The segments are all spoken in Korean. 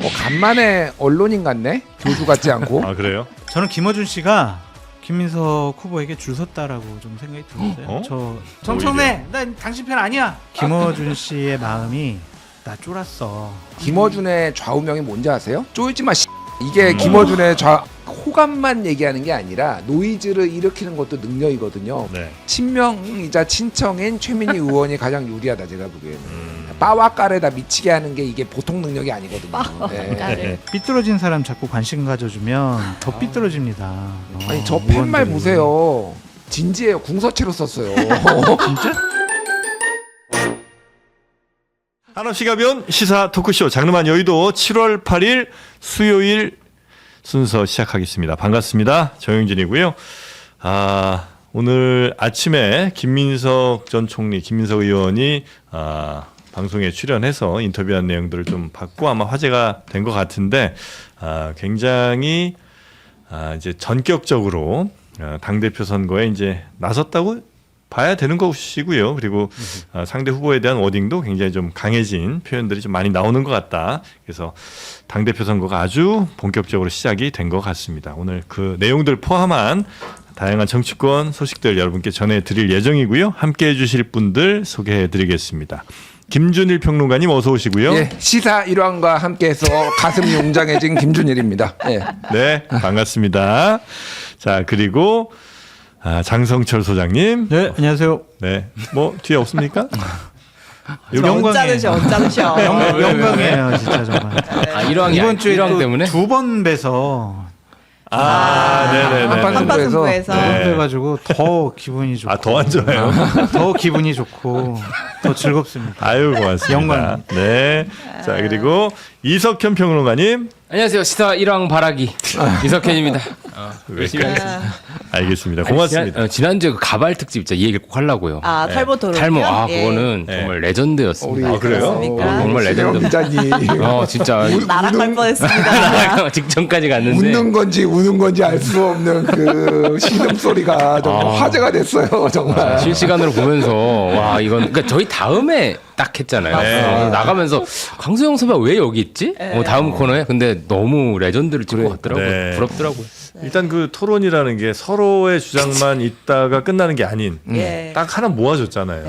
간만에 언론인 같네. 교수 같지 않고. 아 그래요? 저는 김어준 씨가 김민석 후보에게 줄 섰다라고 좀 생각이 들었어요. 어? 저 정청래, 난 당신 편 아니야. 김어준 씨의 마음이 나 쫄았어. 김어준의 좌우명이 뭔지 아세요? 쫄지 마. 이게 김어준의 호감만 얘기하는 게 아니라 노이즈를 일으키는 것도 능력이거든요. 네. 친명이자 친청인 최민희 의원이 가장 유리하다 제가 보기에는. 빠와 까레다 미치게 하는 게 이게 보통 능력이 아니거든요. 네. 삐뚤어진 사람 자꾸 관심 가져주면 더 삐뚤어집니다. 아니 저 팻말 보세요. 진지해요. 궁서체로 썼어요. 진짜? 한없이 가벼운 시사 토크쇼 장르만 여의도 7월 8일 수요일 순서 시작하겠습니다. 반갑습니다. 정영진이고요. 오늘 아침에 김민석 전 총리, 김민석 의원이 방송에 출연해서 인터뷰한 내용들을 좀 받고 아마 화제가 된 것 같은데 굉장히 이제 전격적으로 당대표 선거에 이제 나섰다고 봐야 되는 것이고요. 그리고 상대 후보에 대한 워딩도 굉장히 좀 강해진 표현들이 좀 많이 나오는 것 같다. 그래서 당대표 선거가 아주 본격적으로 시작이 된 것 같습니다. 오늘 그 내용들 포함한 다양한 정치권 소식들 여러분께 전해드릴 예정이고요. 함께해 주실 분들 소개해 드리겠습니다. 김준일 평론가님 어서 오시고요. 예, 시사 일왕과 함께해서 가슴이 웅장해진 김준일입니다. 예. 네, 반갑습니다. 자, 그리고 장성철 소장님. 네, 안녕하세요. 네, 뭐 뒤에 없습니까? 언짢으셔. 영광이에요, 진짜 정말. 일왕이 이번 주에 일왕 또 때문에 두 번 뵈서 네네네. 한판승부에서 해가지고 더 기분이 좋고. 더 안 좋아요. 더 기분이 좋고 더 즐겁습니다. 아유, 고맙습니다. 영광. 네. 자, 그리고 이석현 평론가님. 안녕하세요. 시사 일왕 바라기 이석현입니다. 열심히 왜? 하겠습니다. 알겠습니다. 고맙습니다. 지난주에 그 가발 특집 진짜 이 얘기를 꼭 하려고요. 탈모 토론. 탈모 그거는 정말 레전드였습니다. 그래요? 정말 레전드. 기자님. 진짜 나락할 뻔했습니다. 직전까지 갔는데 웃는 건지 우는 건지 알 수 없는 그 신음 소리가 정말 화제가 됐어요. 정말. 실시간으로 보면서 와 이건 그러니까 저희 다음에 딱 했잖아요. 나가면서 강소영 선배 왜 여기 있지? 다음 코너에 근데 너무 레전드를 찍고 갔더라고요. 네. 부럽더라고요. 일단 그 토론이라는 게 서로의 주장만 있다가 끝나는 게 아닌 예. 딱 하나 모아줬잖아요.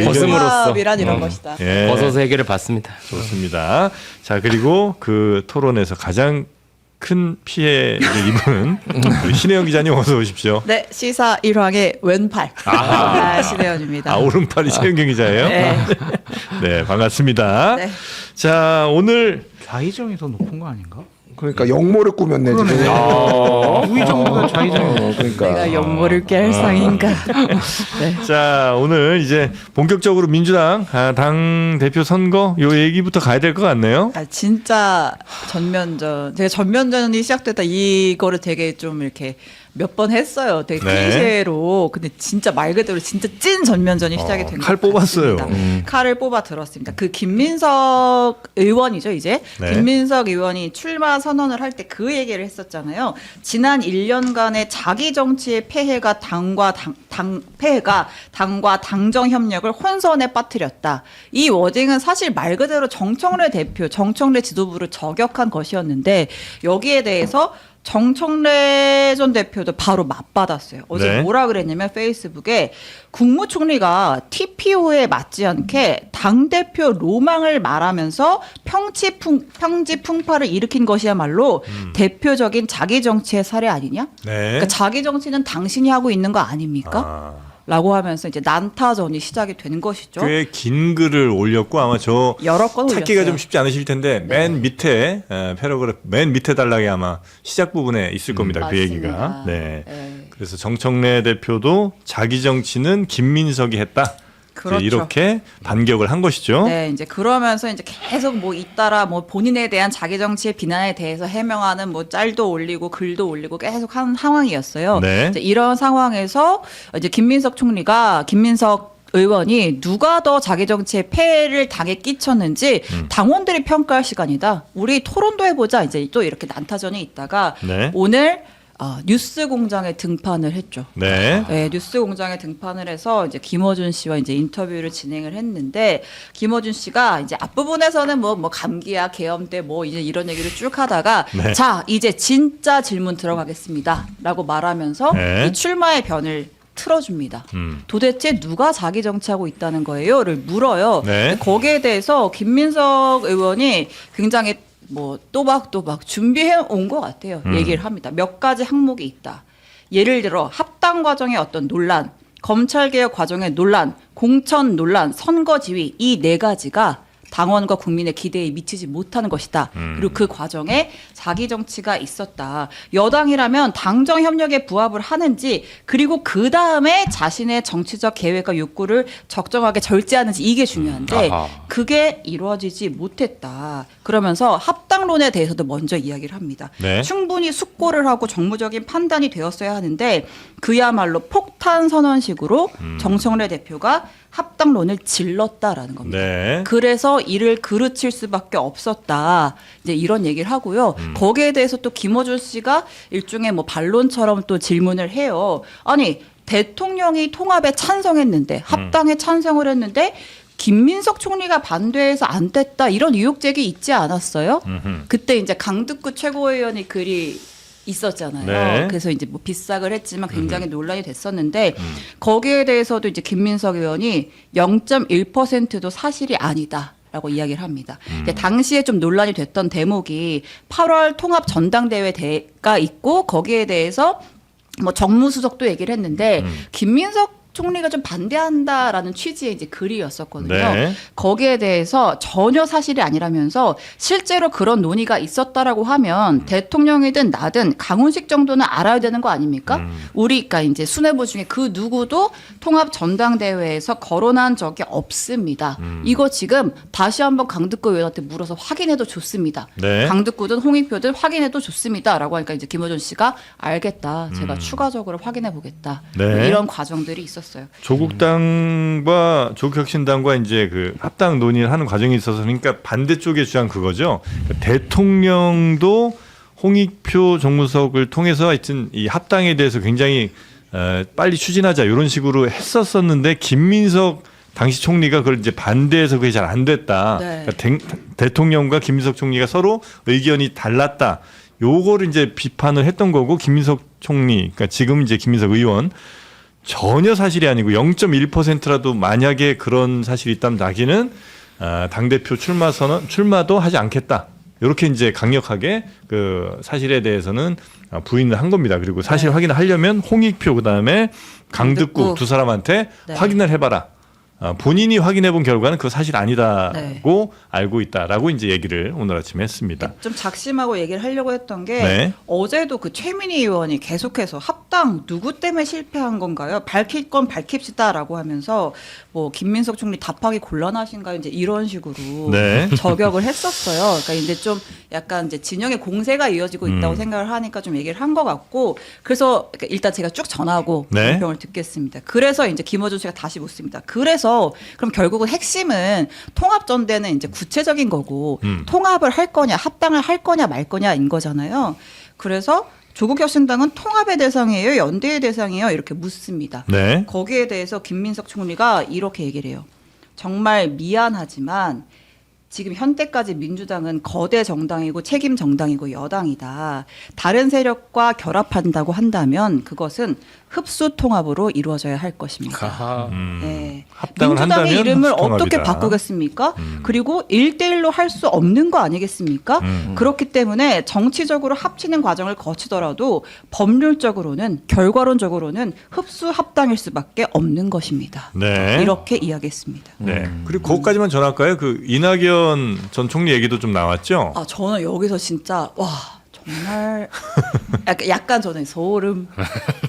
벗음으로써. 미란 이런 것이다. 벗어서 해결을 받습니다. 좋습니다. 자, 그리고 그 토론에서 가장 큰 피해를 입은 우리 신혜영 기자님 어서 오십시오. 네, 시사 일왕의 왼팔 신혜연입니다. 오른팔이 최영경 기자예요? 네. 네, 반갑습니다. 네. 자, 오늘 좌의정이 더 높은 거 아닌가? 그러니까 역모를 꾸몄네 지금. 우의정보다 좌의정이 그러니까. 내가 역모를 깰 상인가. 네. 자, 오늘 이제 본격적으로 민주당 당 대표 선거 요 얘기부터 가야 될 것 같네요. 진짜 전면전. 제가 전면전이 시작됐다 이거를 되게 좀 이렇게 몇 번 했어요. 되게 네. 클리셰로. 근데 진짜 말 그대로 진짜 찐 전면전이 시작이 된 칼 것 뽑았어요. 같습니다. 칼을 뽑아 들었습니다. 그 김민석 의원이죠, 이제. 네. 김민석 의원이 출마 선언을 할 때 그 얘기를 했었잖아요. 지난 1년간의 자기 정치의 폐해가 당과 당정 협력을 혼선에 빠뜨렸다. 이 워딩은 사실 말 그대로 정청래 대표, 정청래 지도부를 저격한 것이었는데 여기에 대해서 정청래 전 대표도 바로 맞받았어요. 어제 네. 뭐라 그랬냐면 페이스북에 국무총리가 TPO에 맞지 않게 당대표 로망을 말하면서 평지 풍파를 일으킨 것이야말로 대표적인 자기 정치의 사례 아니냐? 네. 그러니까 자기 정치는 당신이 하고 있는 거 아닙니까? 라고 하면서 이제 난타전이 시작이 된 것이죠. 꽤 긴 글을 올렸고 아마 저 여러 건 찾기가 올렸어요. 좀 쉽지 않으실 텐데 맨 밑에 패러그래프 맨 밑에 단락에 아마 시작 부분에 있을 겁니다. 그 맞습니다. 얘기가. 네. 네. 그래서 정청래 대표도 자기 정치는 김민석이 했다. 그렇죠. 이렇게 반격을 한 것이죠. 네, 이제 그러면서 이제 계속 뭐 잇따라 뭐 본인에 대한 자기 정치의 비난에 대해서 해명하는 뭐 짤도 올리고 글도 올리고 계속 하는 상황이었어요. 네. 이제 이런 상황에서 이제 김민석 의원이 누가 더 자기 정치에 폐해를 당에 끼쳤는지 당원들이 평가할 시간이다. 우리 토론도 해보자. 이제 또 이렇게 난타전이 있다가 네. 오늘 뉴스공장에 등판을 했죠. 네. 네, 뉴스공장에 등판을 해서 이제 김어준 씨와 이제 인터뷰를 진행을 했는데 김어준 씨가 이제 앞부분에서는 뭐 감기야, 계엄 때 뭐 이제 이런 얘기를 쭉 하다가 네. 자 이제 진짜 질문 들어가겠습니다라고 말하면서 네. 이 출마의 변을 틀어줍니다. 도대체 누가 자기 정치하고 있다는 거예요?를 물어요. 네. 거기에 대해서 김민석 의원이 굉장히 뭐 또박또박 준비해 온 것 같아요. 얘기를 합니다. 몇 가지 항목이 있다. 예를 들어 합당 과정의 어떤 논란, 검찰개혁 과정의 논란, 공천 논란, 선거 지위 이 네 가지가 당원과 국민의 기대에 미치지 못하는 것이다. 그리고 그 과정에 자기 정치가 있었다. 여당이라면 당정 협력에 부합을 하는지 그리고 그 다음에 자신의 정치적 계획과 욕구를 적정하게 절제하는지 이게 중요한데 아하. 그게 이루어지지 못했다. 그러면서 합당론에 대해서도 먼저 이야기를 합니다. 네. 충분히 숙고를 하고 정무적인 판단이 되었어야 하는데 그야말로 폭탄 선언식으로 정청래 대표가 합당론을 질렀다라는 겁니다. 네. 그래서 이를 그르칠 수밖에 없었다. 이제 이런 얘기를 하고요. 거기에 대해서 또 김어준 씨가 일종의 뭐 반론처럼 또 질문을 해요. 아니 대통령이 통합에 찬성했는데 합당에 찬성을 했는데 김민석 총리가 반대해서 안 됐다 이런 의혹 제기 있지 않았어요? 그때 이제 강득구 최고위원이 글이 있었잖아요. 네. 그래서 이제 뭐 비싹을 했지만 굉장히 논란이 됐었는데 거기에 대해서도 이제 김민석 의원이 0.1%도 사실이 아니다라고 이야기를 합니다. 근데 당시에 좀 논란이 됐던 대목이 8월 통합 전당대회가 있고 거기에 대해서 뭐 정무수석도 얘기를 했는데 김민석 총리가 좀 반대한다라는 취지의 이제 글이었었거든요. 네. 거기에 대해서 전혀 사실이 아니라면서 실제로 그런 논의가 있었다라고 하면 대통령이든 나든 강훈식 정도는 알아야 되는 거 아닙니까? 우리가 이제 수뇌부 중에 그 누구도 통합 전당대회에서 거론한 적이 없습니다. 이거 지금 다시 한번 강득구 의원한테 물어서 확인해도 좋습니다. 네. 강득구든 홍익표든 확인해도 좋습니다라고 하니까 이제 김어준 씨가 알겠다. 제가 추가적으로 확인해 보겠다. 네. 이런 과정들이 있었어요. 조국당과 조국혁신당과 이제 그 합당 논의를 하는 과정이 있어서 그러니까 반대쪽의 주장 그거죠. 대통령도 홍익표 정무석을 통해서 하여튼 이 합당에 대해서 굉장히 빨리 추진하자 이런 식으로 했었었는데 김민석 당시 총리가 그걸 이제 반대해서 그게 잘 안 됐다. 네. 그러니까 대통령과 김민석 총리가 서로 의견이 달랐다. 요거를 이제 비판을 했던 거고 김민석 총리, 그러니까 지금 이제 김민석 의원 전혀 사실이 아니고 0.1%라도 만약에 그런 사실이 있다면 자기는 당대표 출마도 하지 않겠다. 이렇게 이제 강력하게 그 사실에 대해서는 부인을 한 겁니다. 그리고 사실 확인을 하려면 홍익표 그다음에 강득구 두 사람한테 네. 확인을 해봐라. 본인이 확인해 본 결과는 그 사실 아니다고 네. 알고 있다라고 이제 얘기를 오늘 아침에 했습니다. 좀 작심하고 얘기를 하려고 했던 게 네. 어제도 그 최민희 의원이 계속해서 합당 누구 때문에 실패한 건가요? 밝힐 건 밝힙시다라고 하면서 뭐 김민석 총리 답하기 곤란하신가요? 이제 이런 식으로 네. 저격을 했었어요. 그러니까 이제 좀 약간 이제 진영의 공세가 이어지고 있다고 생각을 하니까 좀 얘기를 한 것 같고 그래서 일단 제가 쭉 전하고 네. 변평을 듣겠습니다. 그래서 이제 김어준 씨가 다시 묻습니다. 그래서 그럼 결국은 핵심은 통합 전대는 이제 구체적인 거고 통합을 할 거냐 합당을 할 거냐 말 거냐인 거잖아요. 그래서 조국혁신당은 통합의 대상이에요, 연대의 대상이에요 이렇게 묻습니다. 네. 거기에 대해서 김민석 총리가 이렇게 얘기를 해요. 정말 미안하지만 지금 현재까지 민주당은 거대 정당이고 책임 정당이고 여당이다. 다른 세력과 결합한다고 한다면 그것은 흡수 통합으로 이루어져야 할 것입니다. 아하. 네. 합당을 민주당의 한다면 이름을 흡수 어떻게 통합이다. 바꾸겠습니까? 그리고 1대1로 할 수 없는 거 아니겠습니까? 그렇기 때문에 정치적으로 합치는 과정을 거치더라도 법률적으로는 결과론적으로는 흡수 합당일 수밖에 없는 것입니다. 네. 이렇게 이야기했습니다. 네. 그리고 그것까지만 전할까요? 그 이낙연 전 총리 얘기도 좀 나왔죠. 아 저는 여기서 진짜 와 정말 약간 저는 소름.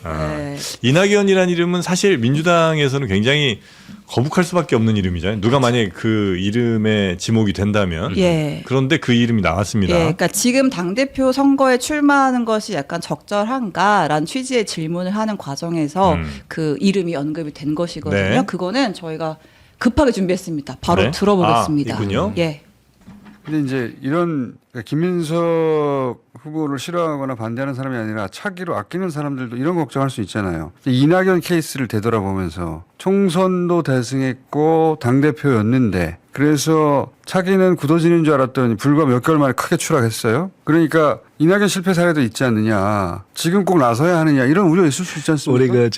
네. 이낙연이라는 이름은 사실 민주당에서는 굉장히 거북할 수밖에 없는 이름이잖아요. 누가 만약에 그 이름에 지목이 된다면. 예. 그런데 그 이름이 나왔습니다. 예, 그러니까 지금 당대표 선거에 출마하는 것이 약간 적절한가라는 취지의 질문을 하는 과정에서 그 이름이 언급이 된 것이거든요. 네. 그거는 저희가 급하게 준비했습니다. 바로 네? 들어보겠습니다. 아, 이군요? 예. 근데 이제 이런 그러니까 김민석 후보를 싫어하거나 반대하는 사람이 아니라 차기로 아끼는 사람들도 이런 걱정할 수 있잖아요. 이낙연 케이스를 되돌아보면서 총선도 대승했고 당대표였는데 그래서 차기는 굳어지는 줄 알았더니 불과 몇 개월 만에 크게 추락했어요. 그러니까 이낙연 실패 사례도 있지 않느냐. 지금 꼭 나서야 하느냐 이런 우려 있을 수 있지 않습니까? 우리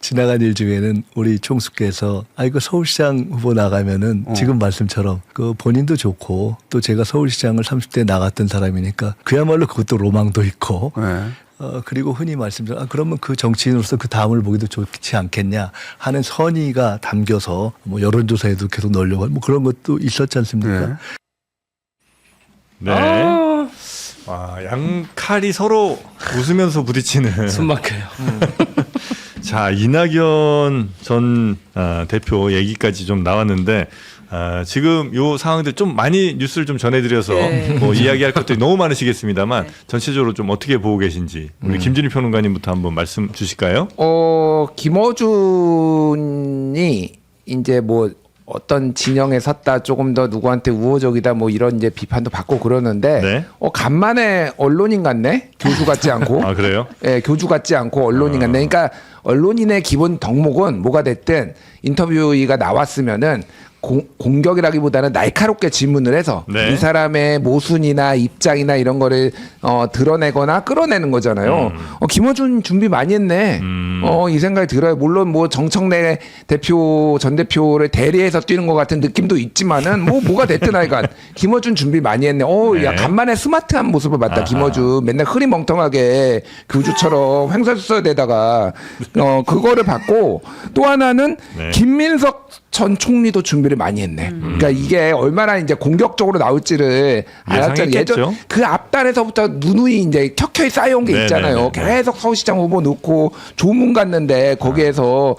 지나간 일 중에는 우리 총수께서 이거 서울시장 후보 나가면은 지금 말씀처럼 그 본인도 좋고 또 제가 서울시장을 30대 나갔던 사람이니까 그야말로 그것도 로망도 있고 네. 그리고 흔히 말씀드린 그러면 그 정치인으로서 그 다음을 보기도 좋지 않겠냐 하는 선의가 담겨서 뭐 여론조사에도 계속 넣으려고 하고 뭐 그런 것도 있었지 않습니까? 네. 네. 와, 양 칼이 서로 웃으면서 부딪히는. 숨 막혀요. 자, 이낙연 전 대표 얘기까지 좀 나왔는데 지금 요 상황들 좀 많이 뉴스를 좀 전해드려서 네. 뭐 이야기할 것들이 너무 많으시겠습니다만 네. 전체적으로 좀 어떻게 보고 계신지 우리 김준일 평론가님부터 한번 말씀 주실까요? 김어준이 이제 뭐 어떤 진영에 섰다 조금 더 누구한테 우호적이다 뭐 이런 이제 비판도 받고 그러는데 네. 간만에 언론인 같네 교주 같지 않고 아, 그래요? 예, 교주 같지 않고 언론인 같네. 그러니까 언론인의 기본 덕목은 뭐가 됐든 인터뷰가 나왔으면은 공격이라기보다는 날카롭게 질문을 해서 네. 이 사람의 모순이나 입장이나 이런 거를 드러내거나 끌어내는 거잖아요. 김어준 준비 많이 했네. 이 생각이 들어요. 물론 뭐 정청래 대표 전 대표를 대리해서 뛰는 것 같은 느낌도 있지만은 뭐가 됐든 하여간 김어준 준비 많이 했네. 야 네. 간만에 스마트한 모습을 봤다. 아하. 김어준 맨날 흐리멍텅하게 교주처럼 횡설수설대다가 그거를 봤고 또 하나는 네. 김민석 전 총리도 준비를 많이 했네. 그러니까 이게 얼마나 이제 공격적으로 나올지를 알았잖아요. 예상했겠죠. 예전 그 앞단에서부터 누누이 이제 켜켜이 쌓여온 게 네네네. 있잖아요. 계속 서울시장 후보 놓고 조문 갔는데 거기에서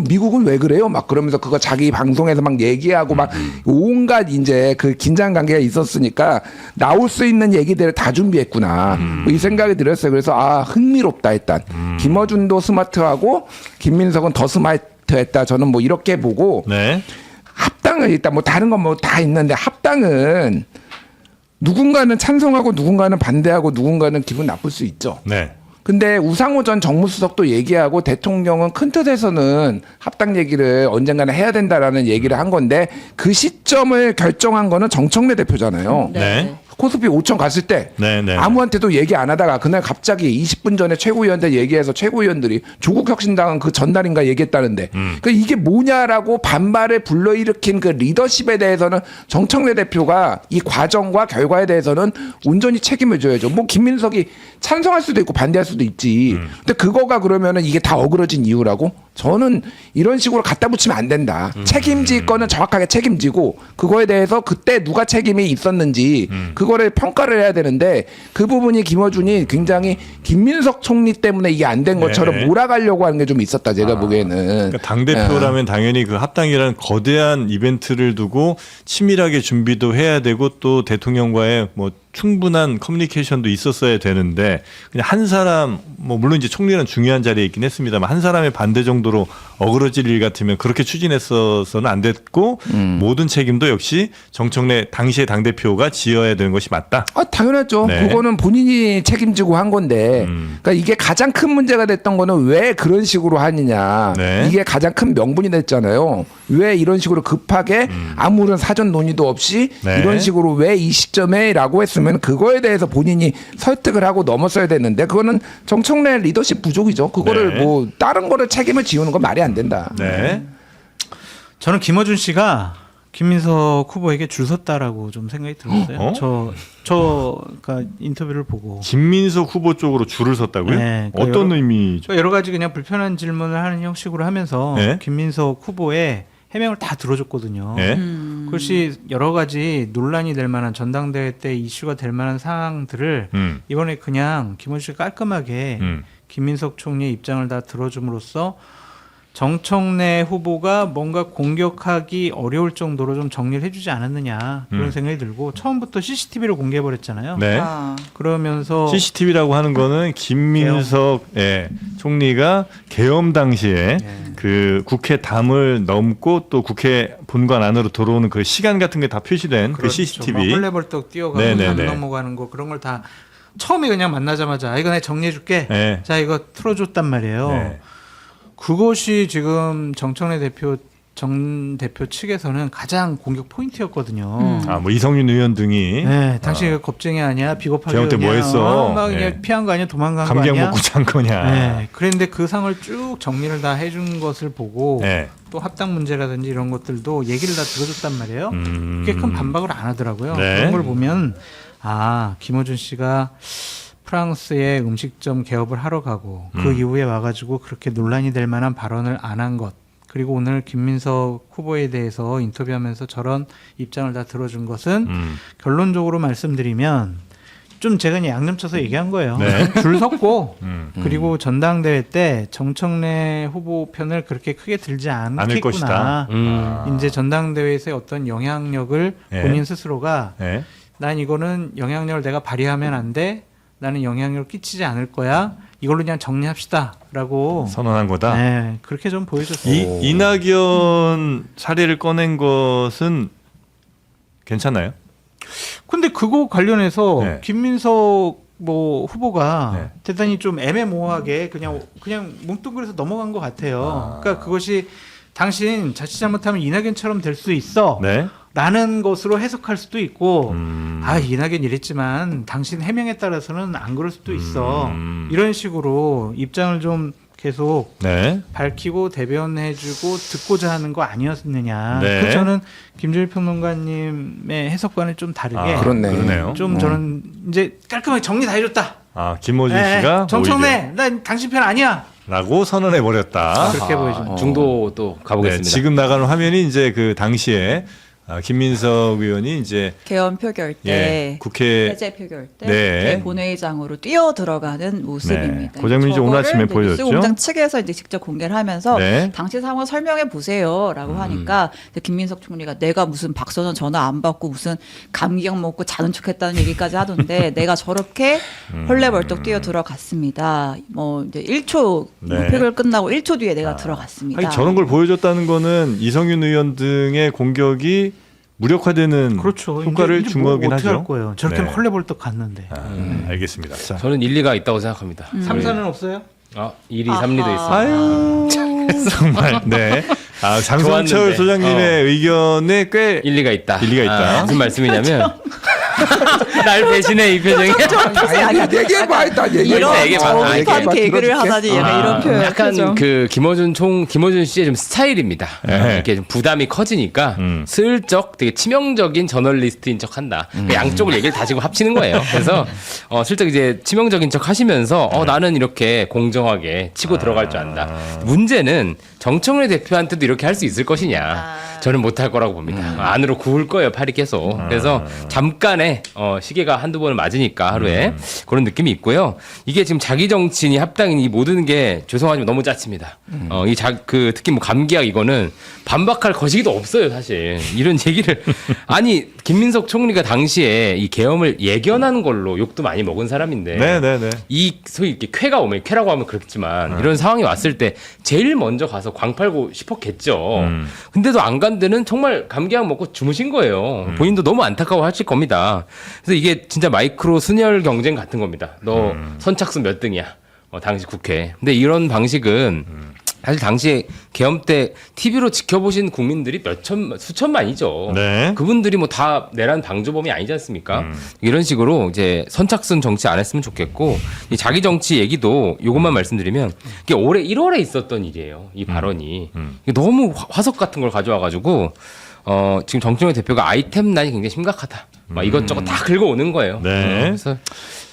미국은 왜 그래요? 막 그러면서 그거 자기 방송에서 막 얘기하고 막 온갖 이제 그 긴장 관계가 있었으니까 나올 수 있는 얘기들을 다 준비했구나. 뭐이 생각이 들었어요. 그래서 흥미롭다 일단. 김어준도 스마트하고 김민석은 더 스마트했다. 저는 뭐 이렇게 보고 네. 합당은 일단 뭐 다른 건 뭐 다 있는데 합당은 누군가는 찬성하고 누군가는 반대하고 누군가는 기분 나쁠 수 있죠. 네. 근데 우상호 전 정무수석도 얘기하고 대통령은 큰 틀에서는 합당 얘기를 언젠가는 해야 된다라는 얘기를 한 건데 그 시점을 결정한 거는 정청래 대표잖아요. 네. 코스피 5천 갔을 때 네, 네. 아무한테도 얘기 안 하다가 그날 갑자기 20분 전에 최고위원들 얘기해서 최고위원들이 조국혁신당은 그 전날인가 얘기했다는데 그러니까 이게 뭐냐라고 반발을 불러일으킨 그 리더십에 대해서는 정청래 대표가 이 과정과 결과에 대해서는 온전히 책임을 져야죠. 뭐 김민석이 찬성할 수도 있고 반대할 수도 있지. 근데 그거가 그러면은 이게 다 어그러진 이유라고? 저는 이런 식으로 갖다 붙이면 안 된다. 책임질 거는 정확하게 책임지고 그거에 대해서 그때 누가 책임이 있었는지 그거를 평가를 해야 되는데 그 부분이 김어준이 굉장히 김민석 총리 때문에 이게 안 된 것처럼 네. 몰아가려고 하는 게 좀 있었다. 제가 보기에는. 그러니까 당대표라면 당연히 그 합당이라는 거대한 이벤트를 두고 치밀하게 준비도 해야 되고 또 대통령과의 뭐 충분한 커뮤니케이션도 있었어야 되는데 그냥 한 사람 뭐 물론 이제 총리는 중요한 자리에 있긴 했습니다만 한 사람의 반대 정도로 어그러질 일 같으면 그렇게 추진했어서는 안 됐고 모든 책임도 역시 정청래 당시의 당대표가 지어야 되는 것이 맞다. 당연하죠. 네. 그거는 본인이 책임지고 한 건데, 그러니까 이게 가장 큰 문제가 됐던 거는 왜 그런 식으로 하느냐. 네. 이게 가장 큰 명분이 됐잖아요. 왜 이런 식으로 급하게 아무런 사전 논의도 없이 네. 이런 식으로 왜 이 시점에라고 했으면 그거에 대해서 본인이 설득을 하고 넘었어야 됐는데 그거는 정청래 리더십 부족이죠. 그거를 네. 뭐 다른 거를 책임을 지우는 건 말이 안 된다. 네. 저는 김어준 씨가 김민석 후보에게 줄 섰다라고 좀 생각이 들었어요. 그러니까 인터뷰를 보고 김민석 후보 쪽으로 줄을 섰다고요? 네, 그 어떤 의미죠? 여러 가지 그냥 불편한 질문을 하는 형식으로 하면서 네. 김민석 후보의 해명을 다 들어줬거든요. 네. 그것이 여러 가지 논란이 될 만한 전당대회 때 이슈가 될 만한 사항들을 이번에 그냥 김어준 씨가 깔끔하게 김민석 총리의 입장을 다 들어줌으로써 정청래 후보가 뭔가 공격하기 어려울 정도로 좀 정리를 해주지 않았느냐 그런 생각이 들고 처음부터 CCTV를 공개해버렸잖아요. 네. 아. 그러면서 CCTV라고 하는 거는 김민석 총리가 계엄 당시에 그 국회 담을 넘고 또 국회 본관 안으로 들어오는 그 시간 같은 게 다 표시된 그 CCTV. 막 헐레벌떡 뛰어가고 네네네. 담 넘어가는 거 그런 걸 다 처음에 그냥 만나자마자 이거 내가 정리해줄게. 네. 자 이거 틀어줬단 말이에요. 네. 그것이 지금 정청래 전 대표 측에서는 가장 공격 포인트였거든요. 뭐 이성윤 의원 등이 네, 당신 이거 겁쟁이 아니야? 비겁하게 계엄 때 뭐 그냥, 했어? 막 네. 그냥 피한 거 아니야? 도망간 거 감기약 아니야? 먹고 잔 거냐? 네, 그런데 그 상을 쭉 정리를 다 해준 것을 보고 네. 또 합당 문제라든지 이런 것들도 얘기를 다 들어줬단 말이에요. 음. 꽤 큰 반박을 안 하더라고요. 네. 그런 걸 보면 김어준 씨가 프랑스에 음식점 개업을 하러 가고 그 이후에 와가지고 그렇게 논란이 될 만한 발언을 안 한 것 그리고 오늘 김민석 후보에 대해서 인터뷰하면서 저런 입장을 다 들어준 것은 결론적으로 말씀드리면 좀 제가 그냥 양념 쳐서 얘기한 거예요. 네. 줄 섰고 그리고 전당대회 때 정청래 후보 편을 그렇게 크게 들지 않을 것이다. 않겠구나. 이제 전당대회에서의 어떤 영향력을 네. 본인 스스로가 네. 난 이거는 영향력을 내가 발휘하면 안 돼. 나는 영향력을 끼치지 않을 거야. 이걸로 그냥 정리합시다라고 선언한 거다. 네, 그렇게 좀 보여줬어요. 이낙연 사례를 꺼낸 것은 괜찮나요? 근데 그거 관련해서 네. 김민석 후보가 네. 대단히 좀 애매모호하게 그냥 뭉뚱그려서 넘어간 것 같아요. 그러니까 그것이 당신 자칫 잘못하면 이낙연처럼 될 수 있어. 네. 라는 것으로 해석할 수도 있고 음. 이낙연 이랬지만 당신 해명에 따라서는 안 그럴 수도 있어. 이런 식으로 입장을 좀 계속 네. 밝히고 대변해주고 듣고자 하는 거 아니었느냐. 네. 그래서 저는 김준일 평론가님의 해석과는 좀 다르게 그렇네. 그러네요. 좀 저는 이제 깔끔하게 정리 다 해줬다. 김어준 네, 씨가 정청래, 난 당신 편 아니야. 라고 선언해 버렸다. 그렇게 보여줍니다. 중도 또 가보겠습니다. 네, 지금 나가는 화면이 이제 그 당시에 김민석 의원이 이제 개헌 표결 때 국회 해제 표결 때 네. 국회 본회의장으로 뛰어 들어가는 모습입니다. 그 장면이 이제 오늘 아침에 저거를 보여줬죠. 뉴스공장 측에서 이제 직접 공개를 하면서 네. 당시 상황 설명해 보세요라고 하니까 이제 김민석 총리가 내가 무슨 박선원 전화 안 받고 무슨 감기약 먹고 자는 척했다는 얘기까지 하던데 내가 저렇게 헐레벌떡 뛰어 들어갔습니다. 뭐 이제 1초 네. 표결 끝나고 1초 뒤에 내가 들어갔습니다. 아니, 저런 걸 보여줬다는 거는 이성윤 의원 등의 공격이 무력화되는 그렇죠. 효과를 이제 준 뭐 거긴 어떻게 하죠. 할 거예요. 저렇게 네. 헐레벌떡 갔는데. 알겠습니다. 자. 저는 일리가 있다고 생각합니다. 3사는 없어요? 1위, 3리도 있습니다. 아유 정말 네. 장성철 좋았는데. 소장님의 의견에 꽤 일리가 있다. 일리가 있다. 무슨 말씀이냐면 날 배신해 이 표정이. 아니 얘기해봐 일단 얘기해봐. 이런 얘기해봐. 정확한 개그를 하다니 약간 이런 표현. 약간 표정. 그 김어준 씨의 좀 스타일입니다. 이렇게 좀 부담이 커지니까 슬쩍 되게 치명적인 저널리스트인 척한다. 그 양쪽을 얘기를 다 지금 합치는 거예요. 그래서 슬쩍 이제 치명적인 척 하시면서 나는 이렇게 공정하게 치고 들어갈 줄 안다. 문제는 정청래 대표한테도 이렇게 할 수 있을 것이냐. 저는 못할 거라고 봅니다. 안으로 구울 거예요, 팔이 계속. 그래서 잠깐의 시계가 한두 번을 맞으니까 하루에 그런 느낌이 있고요. 이게 지금 자기 정치인이 합당인 이 모든 게 죄송하지만 너무 짜칩니다. 특히 뭐 감기약 이거는 반박할 거시기도 없어요, 사실. 이런 얘기를 아니 김민석 총리가 당시에 이 계엄을 예견한 걸로 욕도 많이 먹은 사람인데. 네네네. 이 소위 이렇게 쾌라고 하면 그렇지만 이런 상황이 왔을 때 제일 먼저 가서 광 팔고 싶었겠죠. 근데도 안 간 데는 정말 감기약 먹고 주무신 거예요. 본인도 너무 안타까워하실 겁니다. 그래서 이게 진짜 마이크로 순혈 경쟁 같은 겁니다. 너 선착순 몇 등이야? 당시 국회. 근데 이런 방식은 사실 당시에 계엄 때 TV로 지켜보신 국민들이 수천만이죠. 네. 그분들이 뭐 다 내란 방조범이 아니지 않습니까? 이런 식으로 이제 선착순 정치 안 했으면 좋겠고 이 자기 정치 얘기도 이것만 말씀드리면 이게 올해 1월에 있었던 일이에요. 이 발언이 이게 너무 화석 같은 걸 가져와가지고 지금 정청래 대표가 아이템란이 굉장히 심각하다. 막 이것저것 다 긁어오는 거예요. 네. 그래서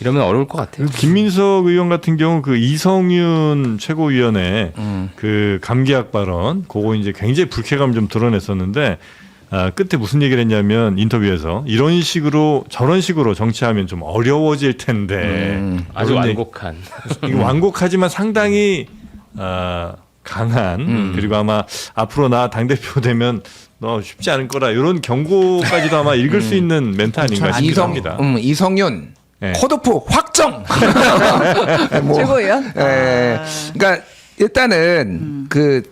이러면 어려울 것 같아요. 김민석 의원 같은 경우 그 이성윤 최고위원의 그 감기약 발언, 그거 이제 굉장히 불쾌감 좀 드러냈었는데 끝에 무슨 얘기를 했냐면 인터뷰에서 저런 식으로 정치하면 좀 어려워질 텐데 아주 그런 완곡한. 이게 완곡하지만 상당히 강한 그리고 아마 앞으로 나 당대표 되면 너 쉽지 않을 거라 이런 경고까지도 아마 읽을 수 있는 멘트 아닌가 싶기도 합니다. 이성윤 네. 컷오프 확정. 뭐, 최고위원? 예. 그러니까 일단은 그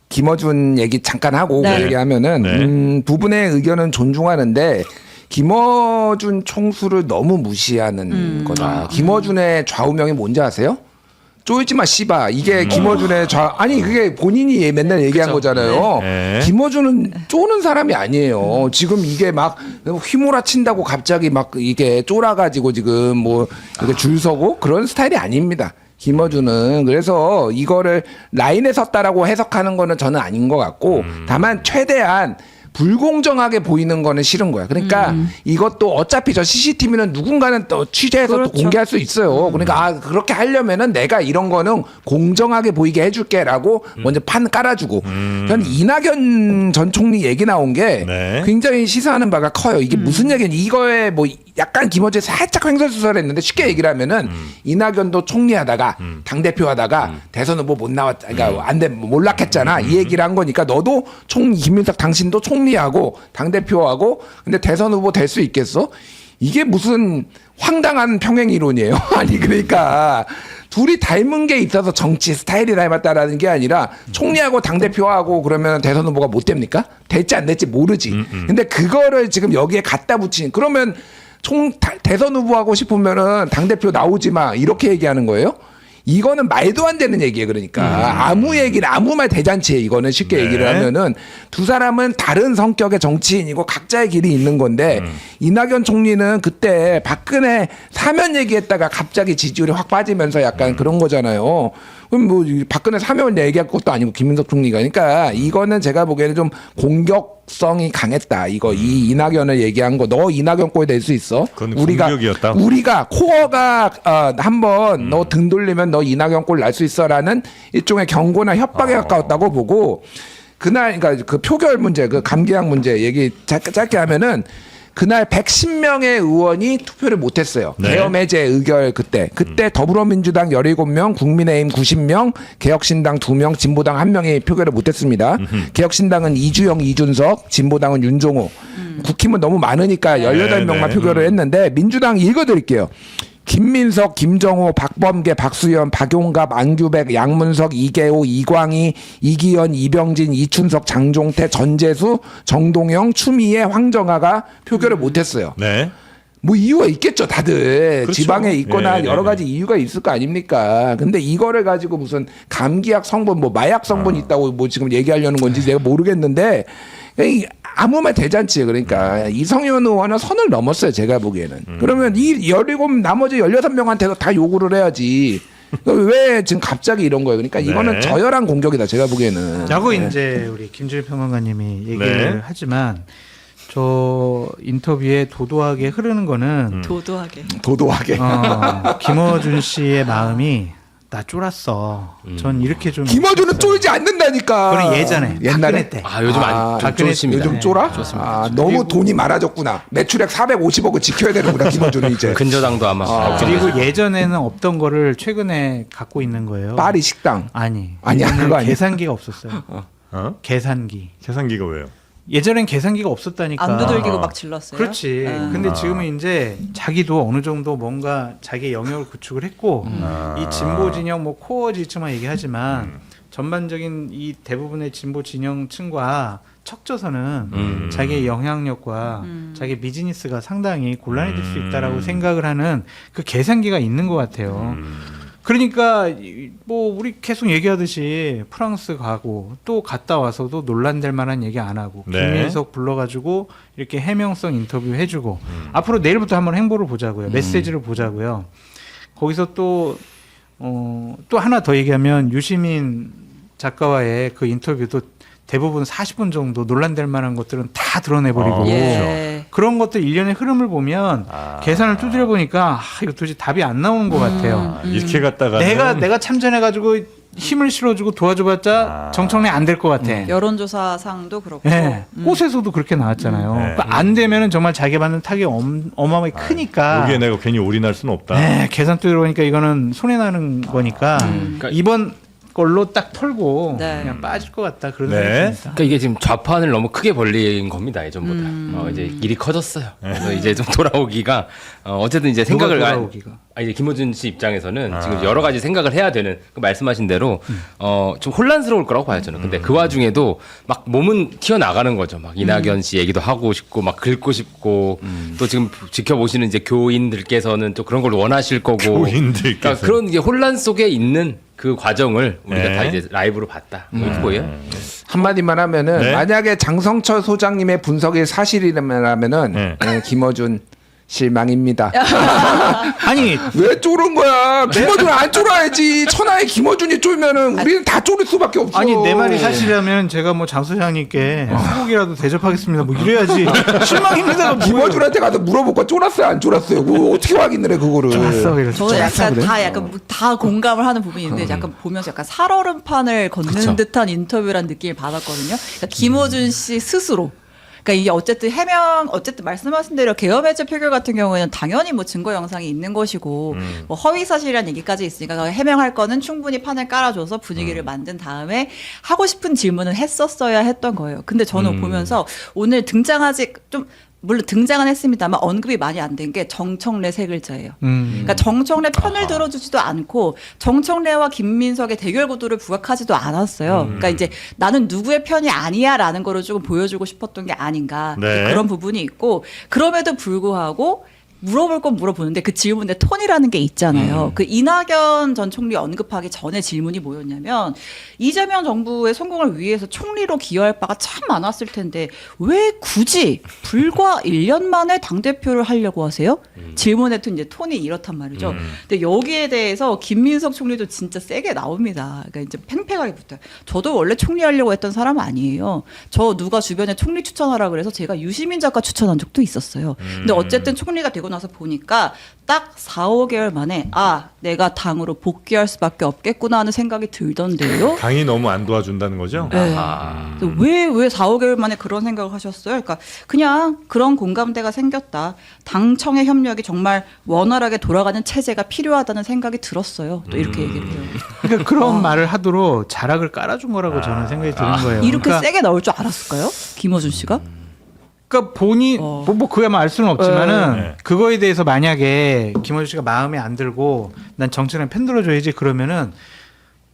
김어준 얘기 잠깐 하고 네. 그 얘기하면은 네. 두 분의 의견은 존중하는데 김어준 총수를 너무 무시하는 거다. 김어준의 좌우명이 뭔지 아세요? 쪼이지 마 씨바. 이게 김어준의 아니 그게 본인이 맨날 얘기한 거잖아요. 네. 김어준은 쪼는 사람이 아니에요. 지금 이게 막 휘몰아친다고 갑자기 막 이게 쫄아가지고 지금 뭐 이렇게 줄 서고 그런 스타일이 아닙니다. 김어준은. 그래서 이거를 라인에 섰다라고 해석하는 거는 저는 아닌 것 같고 다만 최대한 불공정하게 보이는 거는 싫은 거야. 그러니까 이것도 어차피 저 CCTV는 누군가는 또 취재해서 그렇죠. 또 공개할 수 있어요. 그러니까 그렇게 하려면은 내가 이런 거는 공정하게 보이게 해줄게라고 먼저 판 깔아주고. 저는 이낙연 전 총리 얘기 나온 게 네. 굉장히 시사하는 바가 커요. 이게 무슨 얘기냐? 이거에 뭐 약간 김어준이 살짝 횡설수설했는데 쉽게 얘기를 하면은 이낙연도 총리하다가 당 대표하다가 대선 후보 못 나왔, 그러니까 안 돼 몰락했잖아. 이 얘기를 한 거니까 너도 김민석 당신도 총리하고 당 대표하고 근데 대선 후보 될 수 있겠어? 이게 무슨 황당한 평행 이론이에요. 아니 그러니까 둘이 닮은 게 있어서 정치 스타일이 닮았다라는 게 아니라 총리하고 당대표하고 그러면 대선 후보가 못 됩니까? 될지 안 될지 모르지. 근데 그거를 지금 여기에 갖다 붙인 그러면 대선 후보 하고 싶으면은 당대표 나오지 마 이렇게 얘기하는 거예요? 이거는 말도 안 되는 얘기예요. 그러니까 아무 얘기는 아무 말 대잔치에 이거는 쉽게 네. 얘기를 하면은 두 사람은 다른 성격의 정치인이고 각자의 길이 있는 건데 이낙연 총리는 그때 박근혜 사면 얘기했다가 갑자기 지지율이 확 빠지면서 약간 그런 거잖아요. 그럼 뭐 박근혜 사면 얘기할 것도 아니고 김민석 총리가 그러니까 이거는 제가 보기에는 좀 공격성이 강했다. 이 이낙연을 얘기한 거 너 이낙연 꼴 낼 수 있어? 그건 공격이었다. 우리가 코어가 한번 너 등 돌리면 너 이낙연 꼴 날 수 있어라는 일종의 경고나 협박에 가까웠다고 보고 그날 그러니까 그 표결 문제 그 감기약 문제 얘기 짧게 하면은 그날 110명의 의원이 투표를 못했어요. 네. 계엄 해제 의결 그때 더불어민주당 17명, 국민의힘 90명, 개혁신당 2명, 진보당 1명이 표결을 못했습니다. 개혁신당은 이주영, 이준석, 진보당은 윤종호. 국힘은 너무 많으니까 18명만 네. 표결을 했는데 민주당 읽어드릴게요. 김민석, 김정호, 박범계, 박수현, 박용갑, 안규백, 양문석, 이계호, 이광희, 이기현, 이병진, 이춘석, 장종태, 전재수, 정동영, 추미애, 황정아가 표결을 못했어요. 네. 뭐 이유가 있겠죠, 다들. 그렇죠. 지방에 있거나 네, 여러 네, 가지 이유가 있을 거 아닙니까? 근데 이거를 가지고 무슨 감기약 성분, 뭐 마약 성분이 있다고 뭐 지금 얘기하려는 건지 내가 모르겠는데 아무 말 대잔치예요. 그러니까 이성윤 의원은 선을 넘었어요. 제가 보기에는. 그러면 이 17 나머지 16명한테도 다 요구를 해야지. 왜 지금 갑자기 이런 거예요? 그러니까 이거는 네. 저열한 공격이다. 제가 보기에는. 라고 네. 이제 우리 김준일 평론가님이 얘기를 네. 하지만 저 인터뷰에 도도하게 흐르는 거는 도도하게. 도도하게. 김어준 씨의 마음이 나 쫄았어. 전 이렇게 좀 김어준은 쫄지 않는다니까. 그건 예전에 박근혜 때. 아 요즘 안 좀 쫄습니다. 요즘 쫄아? 아, 너무 돈이 많아졌구나. 매출액 450억을 지켜야 되는구나. 김어준은 이제. 근저당도 아마 그리고 예전에는 없던 거를 최근에 갖고 있는 거예요. 파리 식당. 아니야, 아니야, 그거 아니야. 계산기가 없었어요. 어? 계산기. 계산기가 왜요? 예전엔 계산기가 없었다니까. 안 두들기고 막 질렀어요. 그렇지. 근데 지금은 이제 자기도 어느 정도 뭔가 자기의 영역을 구축을 했고 이 진보 진영 뭐 코어 지지층만 얘기하지만 전반적인 이 대부분의 진보 진영층과 척져서는 자기의 영향력과 자기의 비즈니스가 상당히 곤란해질 수 있다라고 생각을 하는 그 계산기가 있는 것 같아요. 그러니까 뭐 우리 계속 얘기하듯이 프랑스 가고 또 갔다 와서도 논란될 만한 얘기 안 하고 네. 김민석 불러가지고 이렇게 해명성 인터뷰 해주고 앞으로 내일부터 한번 행보를 보자고요. 메시지를 보자고요. 거기서 또 하나 더 얘기하면 유시민 작가와의 그 인터뷰도 대부분 40분 정도 논란될 만한 것들은 다 드러내버리고 예. 그런 것들 일련의 흐름을 보면 계산을 두드려 보니까 이거 도저히 답이 안 나오는 것 같아요. 이렇게 갔다가 내가 참전해가지고 힘을 실어주고 도와줘봤자 정청래 안 될 것 같아. 여론조사상도 그렇고. 네. 꽃에서도 그렇게 나왔잖아요. 네. 그러니까 안 되면은 정말 자기 받는 타격이 어마어마하게 크니까. 여기에 내가 괜히 올인할 수는 없다. 네, 계산 두드려 보니까 이거는 손해 나는 거니까 그러니까 이번 걸로 딱 털고 네. 그냥 빠질 것 같다 그런 네. 생각이 듭니다. 그러니까 이게 지금 좌판을 너무 크게 벌린 겁니다 예전보다. 이제 일이 커졌어요. 그래서 이제 좀 돌아오기가 어쨌든 이제 생각을 누가 돌아오기가? 이제 김어준 씨 입장에서는 지금 여러 가지 생각을 해야 되는 그 말씀하신 대로 좀 혼란스러울 거라고 봐요 저는. 근데 그 와중에도 막 몸은 튀어나가는 거죠. 막 이낙연 씨 얘기도 하고 싶고 막 긁고 싶고 또 지금 지켜보시는 이제 교인들께서는 또 그런 걸 원하실 거고. 교인들께서. 그러니까 그런 게 혼란 속에 있는 그 과정을 우리가 네. 다 이제 라이브로 봤다. 이렇게 보여요. 한마디만 하면은 네. 만약에 장성철 소장님의 분석이 사실이라면은 네. 김어준 실망입니다. 아니 왜 쫄은 거야? 김어준 안 쫄아야지. 천하에 김어준이 쫄면은 우리는 다 쫄을 수밖에 없어. 아니 내 말이 사실이라면 제가 뭐 장 소장님께 소고기라도 대접하겠습니다. 뭐 이래야지 실망입니다가 뭐예요? 김어준한테 가서 물어볼까 쫄았어요 안 쫄았어요? 그거 어떻게 확인을 해 그거를? 쫄았어 이랬어. 저는 약간 그래? 다 공감을 하는 부분이 있는데 약간 보면서 약간 살얼음판을 걷는 그쵸. 듯한 인터뷰란 느낌을 받았거든요. 그러니까 김어준 씨 스스로. 그러니까 이게 어쨌든 말씀하신 대로 계엄해제 표결 같은 경우에는 당연히 뭐 증거 영상이 있는 것이고 뭐 허위 사실이라는 얘기까지 있으니까 해명할 거는 충분히 판을 깔아줘서 분위기를 만든 다음에 하고 싶은 질문을 했었어야 했던 거예요. 근데 저는 보면서 오늘 물론 등장은 했습니다만 언급이 많이 안 된 게 정청래 세 글자예요. 그러니까 정청래 편을 들어주지도 않고 정청래와 김민석의 대결 구도를 부각하지도 않았어요. 그러니까 이제 나는 누구의 편이 아니야라는 거를 조금 보여주고 싶었던 게 아닌가 네. 그런 부분이 있고 그럼에도 불구하고 물어볼 건 물어보는데 그 질문의 톤이라는 게 있잖아요. 그 이낙연 전 총리 언급하기 전에 질문이 뭐였냐면 이재명 정부의 성공을 위해서 총리로 기여할 바가 참 많았을 텐데 왜 굳이 불과 1년 만에 당대표를 하려고 하세요? 질문의 이제 톤이 이렇단 말이죠. 근데 여기에 대해서 김민석 총리도 진짜 세게 나옵니다. 그러니까 이제 팽팽하게 붙어요. 저도 원래 총리 하려고 했던 사람 아니에요. 저 누가 주변에 총리 추천하라 그래서 제가 유시민 작가 추천한 적도 있었어요. 근데 어쨌든 총리가 되고 나서 보니까 딱 4, 5개월 만에 내가 당으로 복귀할 수밖에 없겠구나 하는 생각이 들던데요. 당이 너무 안 도와준다는 거죠? 네. 아. 왜 4, 5개월 만에 그런 생각을 하셨어요? 그러니까 그냥 그런 공감대가 생겼다. 당청의 협력이 정말 원활하게 돌아가는 체제가 필요하다는 생각이 들었어요. 또 이렇게 얘기를 해요. 그러니까 그런 말을 하도록 자락을 깔아준 거라고 저는 생각이 드는 거예요. 이렇게 그러니까, 세게 나올 줄 알았을까요? 김어준 씨가? 그러니까 본인 뭐 그야말로 알 수는 없지만은 네. 그거에 대해서 만약에 김어준 씨가 마음에 안 들고 난 정치랑 편 들어줘야지 그러면은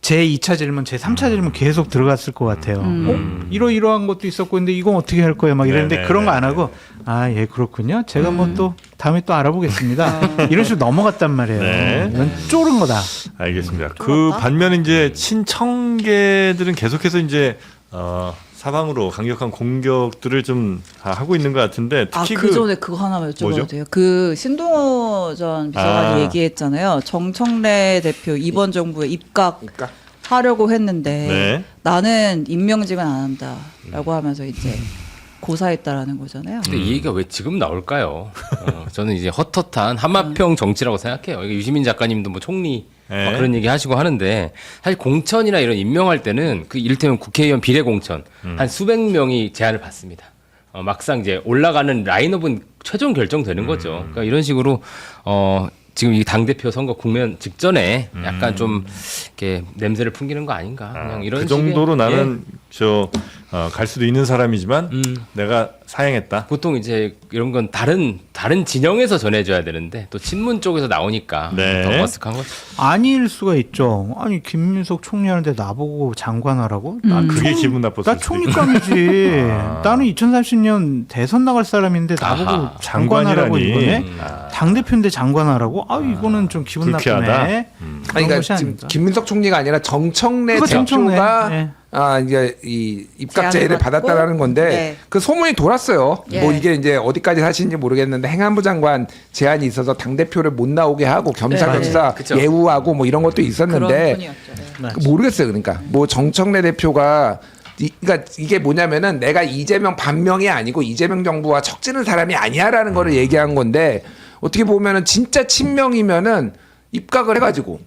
제 2차 질문, 제 3차 질문 계속 들어갔을 것 같아요. 이러이러한 것도 있었고 근데 이건 어떻게 할 거예요? 막 이랬는데 네네, 그런 거 안 하고 예 그렇군요. 제가 뭐 또 다음에 또 알아보겠습니다. 이런 식으로 넘어갔단 말이에요. 네. 이건 쫄은 거다. 알겠습니다. 그 반면 이제 친청계들은 계속해서 이제 사방으로 강력한 공격들을 좀 하고 있는 것 같은데 특히 그 전에 그거 하나만 여쭤봐도 뭐죠? 돼요. 그 신동호 전 비서관이 얘기했잖아요. 정청래 대표 이번 정부에 입각하려고 했는데 네. 나는 임명직은 안 한다라고 하면서 이제 고사했다라는 거잖아요. 근데 이 얘기가 왜 지금 나올까요? 저는 이제 헛헛한 한마평 정치라고 생각해요. 이게 유시민 작가님도 뭐 총리 네. 막 그런 얘기 하시고 하는데 사실 공천이나 이런 임명할 때는 그 이를테면 국회의원 비례 공천 한 수백 명이 제안을 받습니다. 막상 이제 올라가는 라인업은 최종 결정되는 거죠. 그러니까 이런 식으로 지금 이 당대표 선거 국면 직전에 약간 좀 이렇게 냄새를 풍기는 거 아닌가. 그냥 이런 그 정도로 식의, 나는 갈 수도 있는 사람이지만 내가 사양했다. 보통 이제 이런 건 다른 진영에서 전해줘야 되는데 또 친문 쪽에서 나오니까 네. 더 머쓱한 거죠. 아닐 수가 있죠. 아니 김민석 총리하는데 나보고 장관하라고? 그게 기분 나빴을 나 수도 있고. 총리감이지. 나는 2030년 대선 나갈 사람인데 나보고 아하. 장관하라고 장관이라니. 이거네. 당 대표인데 장관하라고? 이거는 좀 기분 불쾌하다. 나쁘네. 아니, 그런 그러니까 것이 지금 아닙니까? 김민석 총리가 아니라 정청래 그거 대표가 정청래. 네. 이제 이 입각 제의를 제안을 받고, 받았다라는 건데 네. 그 소문이 돌았어요. 예. 뭐 이게 이제 어디까지 사실인지 모르겠는데 행안부 장관 제안이 있어서 당 대표를 못 나오게 하고 겸사겸사 그쵸. 예우하고 뭐 이런 것도 그런 있었는데 분이었죠. 네. 모르겠어요. 그러니까 뭐 정청래 대표가 그러니까 이게 뭐냐면은 내가 이재명 반명이 아니고 이재명 정부와 척지는 사람이 아니야라는 거를 얘기한 건데 어떻게 보면은 진짜 친명이면은 입각을 해가지고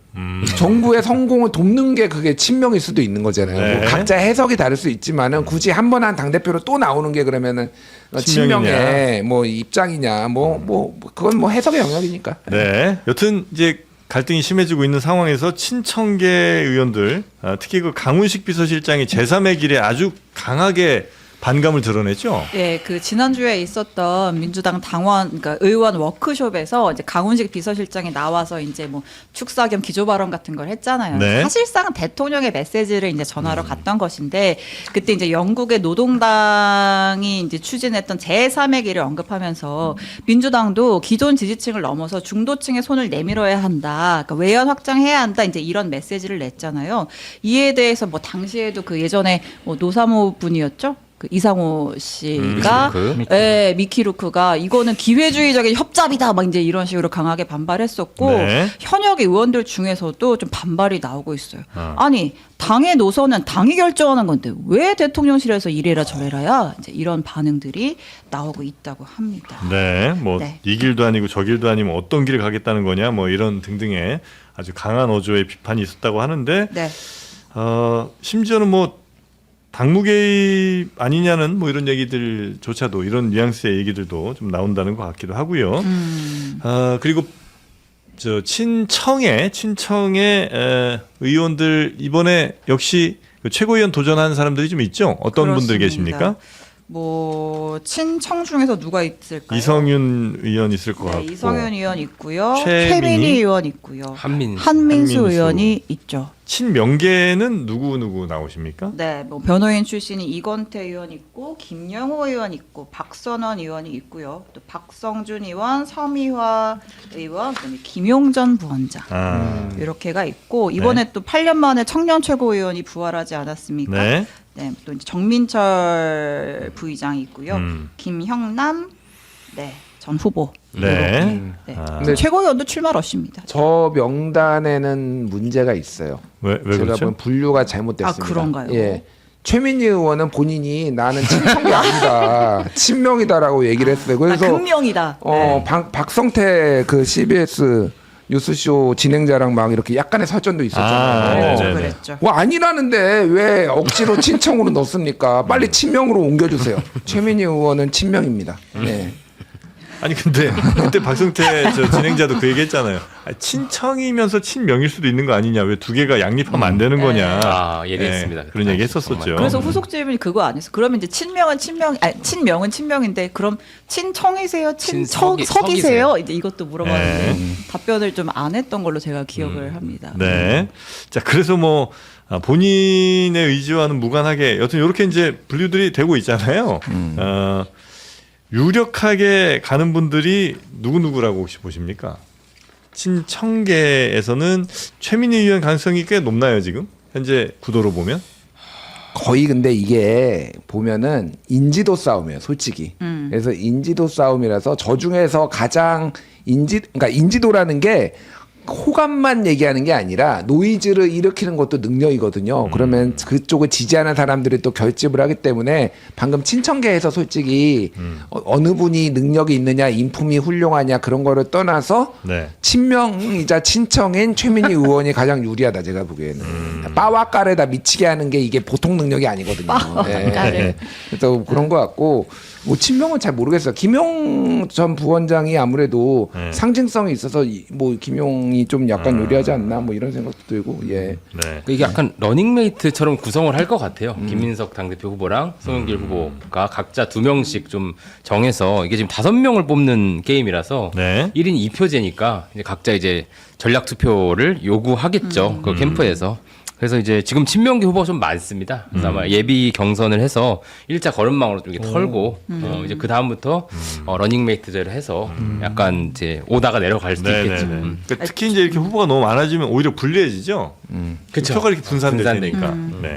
정부의 성공을 돕는 게 그게 친명일 수도 있는 거잖아요. 네. 뭐 각자 해석이 다를 수 있지만은 굳이 한 번 한 당대표로 또 나오는 게 그러면은 친명이냐. 친명의 뭐 입장이냐 뭐 그건 뭐 해석의 영역이니까. 네. 여튼 이제 갈등이 심해지고 있는 상황에서 친청계 의원들, 특히 그 강훈식 비서실장이 제3의 길에 아주 강하게 반감을 드러냈죠. 예, 그 지난주에 있었던 민주당 당원, 그러니까 의원 워크숍에서 이제 강훈식 비서실장이 나와서 이제 뭐 축사 겸 기조 발언 같은 걸 했잖아요. 네. 사실상 대통령의 메시지를 이제 전하러 갔던 것인데 그때 이제 영국의 노동당이 이제 추진했던 제3의 길을 언급하면서 민주당도 기존 지지층을 넘어서 중도층의 손을 내밀어야 한다. 그러니까 외연 확장해야 한다. 이제 이런 메시지를 냈잖아요. 이에 대해서 뭐 당시에도 그 예전에 뭐 노사모 분이었죠? 그 이상호 씨가 미키루크. 예, 미키루크가 이거는 기회주의적인 협잡이다 막 이제 이런 식으로 강하게 반발했었고 네. 현역 의원들 중에서도 좀 반발이 나오고 있어요. 아니 당의 노선은 당이 결정하는 건데 왜 대통령실에서 이래라 저래라야 이제 이런 반응들이 나오고 있다고 합니다. 네, 뭐 네. 이 길도 아니고 저 길도 아니면 어떤 길을 가겠다는 거냐, 뭐 이런 등등의 아주 강한 어조의 비판이 있었다고 하는데, 네. 심지어는 뭐 당무 개입 아니냐는 뭐 이런 얘기들조차도 이런 뉘앙스의 얘기들도 좀 나온다는 것 같기도 하고요. 그리고 저 친청의 의원들 이번에 역시 그 최고위원 도전하는 사람들이 좀 있죠. 어떤 분들 그렇습니다. 계십니까? 뭐 친청 중에서 누가 있을까요? 이성윤 의원 있을 것 네, 같고. 이성윤 의원 있고요. 최민희 최민희 의원 있고요. 한민수 한민수 의원이 있죠. 친명계는 누구 나오십니까? 네, 뭐 변호인 출신이 이건태 의원 있고 김영호 의원 있고 박선원 의원이 있고요. 또 박성준 의원, 서미화 의원, 그다음에 김용전 부원장 이렇게가 있고 이번에 또 8년 만에 청년 최고위원이 부활하지 않았습니까? 네. 네, 또 이제 정민철 부의장이 있고요. 김형남 전 후보. 네. 네. 근데 최고위원도 출마 러시입니다. 저 명단에는 문제가 있어요. 왜 제가 그렇죠? 보면 분류가 잘못됐습니다. 아, 그런가요? 예. 최민희 의원은 본인이 나는 친청이 아니다, 친명이다라고 얘기를 했어요. 그래서 극명이다. 박성태 그 CBS 뉴스쇼 진행자랑 막 이렇게 약간의 설전도 있었잖아요. 네네네. 그랬죠. 뭐 아니라는데 왜 억지로 친청으로 넣습니까? 빨리 친명으로 옮겨주세요. 최민희 의원은 친명입니다. 네. 아니 근데 그때 박성태 저 진행자도 그 얘기했잖아요. 친청이면서 친명일 수도 있는 거 아니냐? 왜 두 개가 양립하면 안 되는 거냐? 아, 얘기했습니다. 그런 얘기 했었었죠. 정말. 그래서 후속 질문이 그거 아니었어. 그러면 이제 친명은 친명인데 그럼 친청이세요? 친석이세요? 이제 이것도 물어봤는데 답변을 좀 안 했던 걸로 제가 기억을 합니다. 네. 자 그래서 뭐 본인의 의지와는 무관하게 여튼 이렇게 이제 분류들이 되고 있잖아요. 유력하게 가는 분들이 누구라고 혹시 보십니까? 친청계에서는 최민희 의원 가능성이 꽤 높나요 지금? 현재 구도로 보면? 거의 근데 이게 보면은 인지도 싸움이에요, 솔직히. 그래서 인지도 싸움이라서 저 중에서 가장 그러니까 인지도라는 게 호감만 얘기하는 게 아니라 노이즈를 일으키는 것도 능력이거든요. 그러면 그쪽을 지지하는 사람들이 또 결집을 하기 때문에 방금 친청계에서 솔직히 어느 분이 능력이 있느냐, 인품이 훌륭하냐 그런 거를 떠나서 네. 친명이자 친청인 최민희 의원이 가장 유리하다 제가 보기에는. 빠와 까레다 미치게 하는 게 이게 보통 능력이 아니거든요. 네. 그래서 그런 것 같고 뭐 친명은 잘 모르겠어요. 김용 전 부원장이 아무래도 상징성이 있어서 뭐 김용이 좀 약간 유리하지 않나 뭐 이런 생각도 들고 예. 네. 이게 약간 러닝메이트처럼 구성을 할 것 같아요. 김민석 당대표 후보랑 송영길 후보가 각자 2명씩 좀 정해서 이게 지금 5명을 뽑는 게임이라서 네. 1인 2표제니까 이제 각자 이제 전략 투표를 요구하겠죠. 그 캠프에서. 그래서 이제 지금 친명계 후보가 좀 많습니다. 그래서 아마 예비 경선을 해서 일자 걸음망으로 좀 이렇게 털고 이제 그 다음부터 러닝메이트제를 해서 약간 이제 오다가 내려갈 수도 있겠죠. 그러니까 특히 이제 이렇게 후보가 너무 많아지면 오히려 불리해지죠. 그쵸. 표가 이렇게 분산되니까. 분산되니까. 네.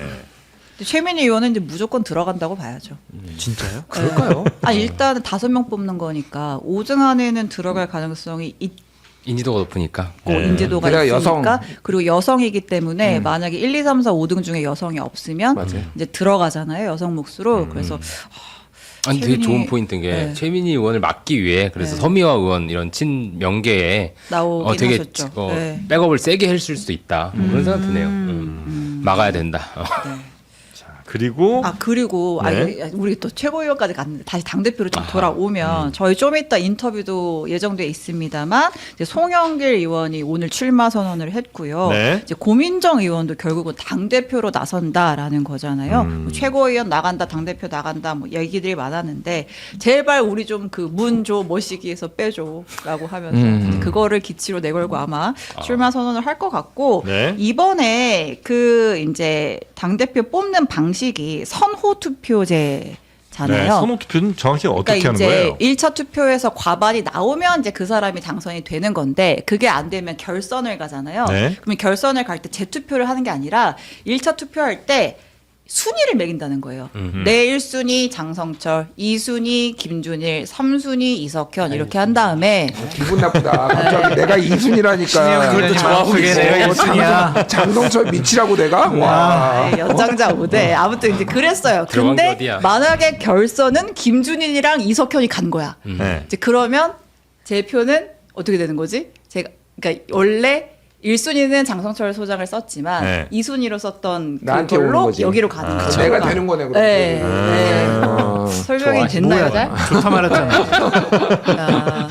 최민희 의원은 이제 무조건 들어간다고 봐야죠. 진짜요? 그럴까요? 일단은 5명 뽑는 거니까 5등 안에는 들어갈 가능성이 있고 인지도가 높으니까. 인지도가 그래야 있으니까 그리고 여성이기 때문에 만약에 1, 2, 3, 4, 5등 중에 여성이 없으면 이제 들어가잖아요. 여성 몫으로. 그래서 아니 되게 최민희- 좋은 포인트인 게 네. 최민희 의원을 막기 위해 그래서 서미화 의원 이런 친명계에 나오긴 되게 하셨죠. 백업을 세게 했을 수도 있다. 뭐 그런 생각 드네요. 막아야 된다. 그리고 그리고 네. 우리 또 최고위원까지 갔는데 다시 당대표로 좀 돌아오면 저희 좀 이따 인터뷰도 예정돼 있습니다만 이제 송영길 의원이 오늘 출마 선언을 했고요. 네. 이제 고민정 의원도 결국은 당대표로 나선다라는 거잖아요. 뭐 최고위원 나간다, 당대표 나간다 뭐 얘기들이 많았는데 제발 우리 좀 그 문조 모시기에서 빼줘라고 하면서 이제 그거를 기치로 내걸고 아마 출마 선언을 할 것 같고 네. 이번에 그 이제 당대표 뽑는 방식이 선호 투표제잖아요. 네, 선호 투표는 정확히 어떻게 그러니까 하는 이제 거예요? 1차 투표에서 과반이 나오면 이제 그 사람이 당선이 되는 건데 그게 안 되면 결선을 가잖아요. 네. 그러면 결선을 갈 때 재투표를 하는 게 아니라 1차 투표할 때 순위를 매긴다는 거예요. 내 1순위 장성철, 2순위 김준일, 3순위 이석현 이렇게 한 다음에 기분 나쁘다. 갑자기 내가 이순이라니까. 그걸 또 정확하게 내가 이순이야. 장동철 미치라고 내가? 와. 연장자 우대 아무튼 이제 그랬어요. 들어간 게 근데 어디야? 만약에 결선은 김준일이랑 이석현이 간 거야. 네. 이제 그러면 제 표는 어떻게 되는 거지? 제가 그러니까 원래 1순위는 장성철 소장을 썼지만 네. 2순위로 썼던 나한테 오는 그걸로 거지. 여기로 가는 거죠. 내가 되는 거네, 그럼. 네. 네. 설명이 됐나요, 잘? 좋다 말았잖아. 아,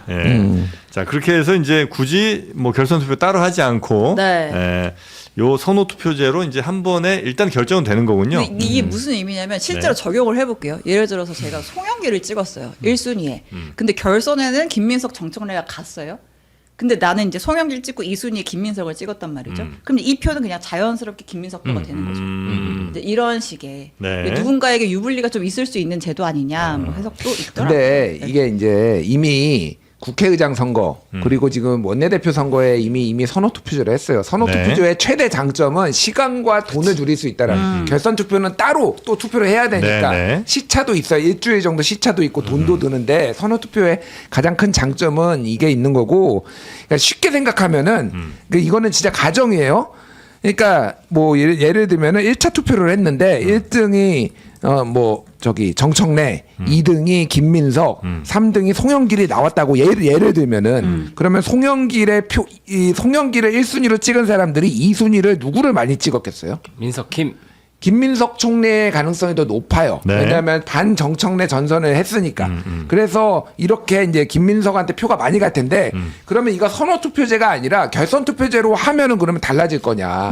예. 자 그렇게 해서 이제 굳이 뭐 결선 투표 따로 하지 않고 네. 요 선호 투표제로 이제 한 번에 일단 결정은 되는 거군요. 근데 이게 무슨 의미냐면 실제로 네. 적용을 해볼게요. 예를 들어서 제가 송영길을 찍었어요. 1순위에. 근데 결선에는 김민석 정청래가 갔어요. 근데 나는 이제 송영길 찍고 2순위에 김민석을 찍었단 말이죠. 그럼 이 표는 그냥 자연스럽게 김민석 표가 되는 거죠. 이제 이런 식의 네. 누군가에게 유불리가 좀 있을 수 있는 제도 아니냐 뭐 해석도 있더라고요. 근데 이게 이제 이미 국회의장 선거 그리고 지금 원내대표 선거에 이미 선호 투표제를 했어요. 선호 네. 투표제의 최대 장점은 시간과 돈을 줄일 수 있다는. 결선 투표는 따로 또 투표를 해야 되니까 네. 시차도 있어요. 일주일 정도 시차도 있고 돈도 드는데 선호 투표의 가장 큰 장점은 이게 있는 거고 그러니까 쉽게 생각하면은 이거는 진짜 가정이에요. 그러니까 뭐 예를 들면은 1차 투표를 했는데 1등이 정청래, 2등이 김민석, 3등이 송영길이 나왔다고 예를 들면은 그러면 송영길의 1순위로 찍은 사람들이 2순위를 누구를 많이 찍었겠어요? 민석 김. 김민석 총리의 가능성이 더 높아요. 네. 왜냐하면 반정청래 전선을 했으니까. 그래서 이렇게 이제 김민석한테 표가 많이 갈 텐데 그러면 이거 선호 투표제가 아니라 결선 투표제로 하면은 그러면 달라질 거냐?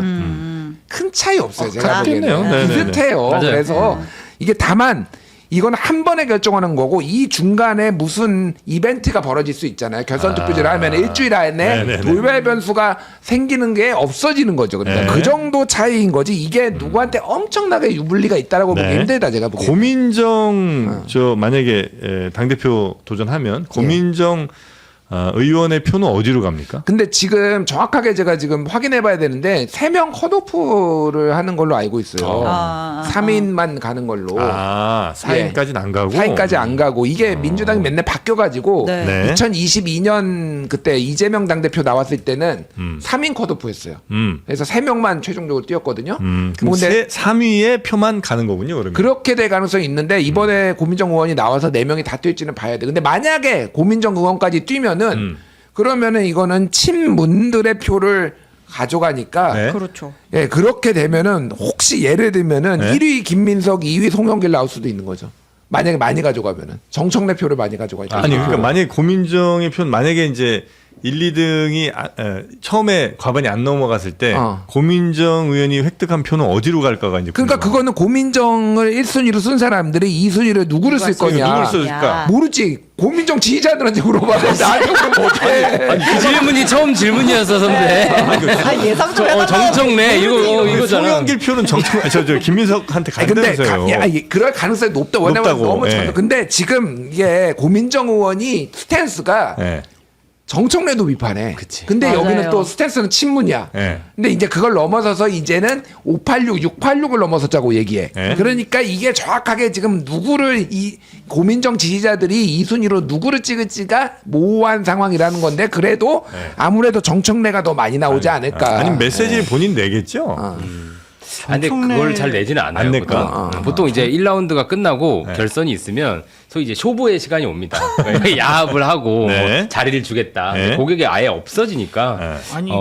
큰 차이 없어요. 제가 같겠네요. 보기에는 네네네. 비슷해요. 맞아요. 그래서 이게 다만 이건 한 번에 결정하는 거고 이 중간에 무슨 이벤트가 벌어질 수 있잖아요. 결선 투표제를 하면 일주일 안에 네네네. 돌발 변수가 생기는 게 없어지는 거죠. 그러니까 네. 그 정도 차이인 거지. 이게 누구한테 엄청나게 유불리가 있다라고 보기 네. 힘들다 제가 보기에. 고민정 저 만약에 당 대표 도전하면 고민정 의원의 표는 어디로 갑니까? 근데 지금 정확하게 제가 지금 확인해봐야 되는데 3명 컷오프를 하는 걸로 알고 있어요. 3인만 가는 걸로. 4인까지는 안 가고 4인까지 안 가고 이게 민주당이 맨날 바뀌어가지고 네. 네. 2022년 그때 이재명 당대표 나왔을 때는 3인 컷오프였어요. 그래서 3명만 최종적으로 뛰었거든요. 그럼 근데 3위의 표만 가는 거군요. 그러면. 그렇게 될 가능성이 있는데 이번에 고민정 의원이 나와서 4명이 다 뛸지는 봐야 돼. 근데 만약에 고민정 의원까지 뛰면은 그러면은 이거는 친문들의 표를 가져가니까 네. 그렇죠. 예, 그렇게 되면은 혹시 예를 들면은 네. 1위 김민석, 2위 송영길 나올 수도 있는 거죠. 만약에 많이 가져가면은 정청래 표를 많이 가져가니까. 아니 그러니까 만약에 고민정의 표는 만약에 이제 1, 2등이 처음에 과반이 안 넘어갔을 때 고민정 의원이 획득한 표는 어디로 갈까가 이제 그러니까 그거는 고민정을 1순위로 쓴 사람들이 2순위를 누구를 쓸 거냐. 누구를 쓸까? 모르지. 고민정 지지자들한테 물어봐. 나한테 그럼 어떡해. 그 질문이 처음 질문이었어 선배. 예상 좀 정청래 이거잖아. 송영길 표는 저 김민석한테 아니, 근데 간다면서요. 그럴 가능성이 높다. 왜냐면 높다고, 너무 예. 근데 지금 이게 고민정 의원이 스탠스가 네. 정청래도 비판해. 그치. 근데 맞아요. 여기는 또 스탠스는 친문이야. 네. 근데 이제 그걸 넘어서서 이제는 586, 686을 넘어섰자고 얘기해. 네. 그러니까 이게 정확하게 지금 누구를 이 고민정 지지자들이 2순위로 누구를 찍을지가 모호한 상황이라는 건데 그래도 아무래도 정청래가 더 많이 나오지 않을까. 아니면 메시지를 본인 내겠죠. 근데 그걸 잘 내지는 않아요. 안 낼까? 보통. 보통 이제 1라운드가 끝나고 네. 결선이 있으면 소위 이제 쇼부의 시간이 옵니다. 야합을 하고 네. 뭐 자리를 주겠다. 네. 고객이 아예 없어지니까 네. 아니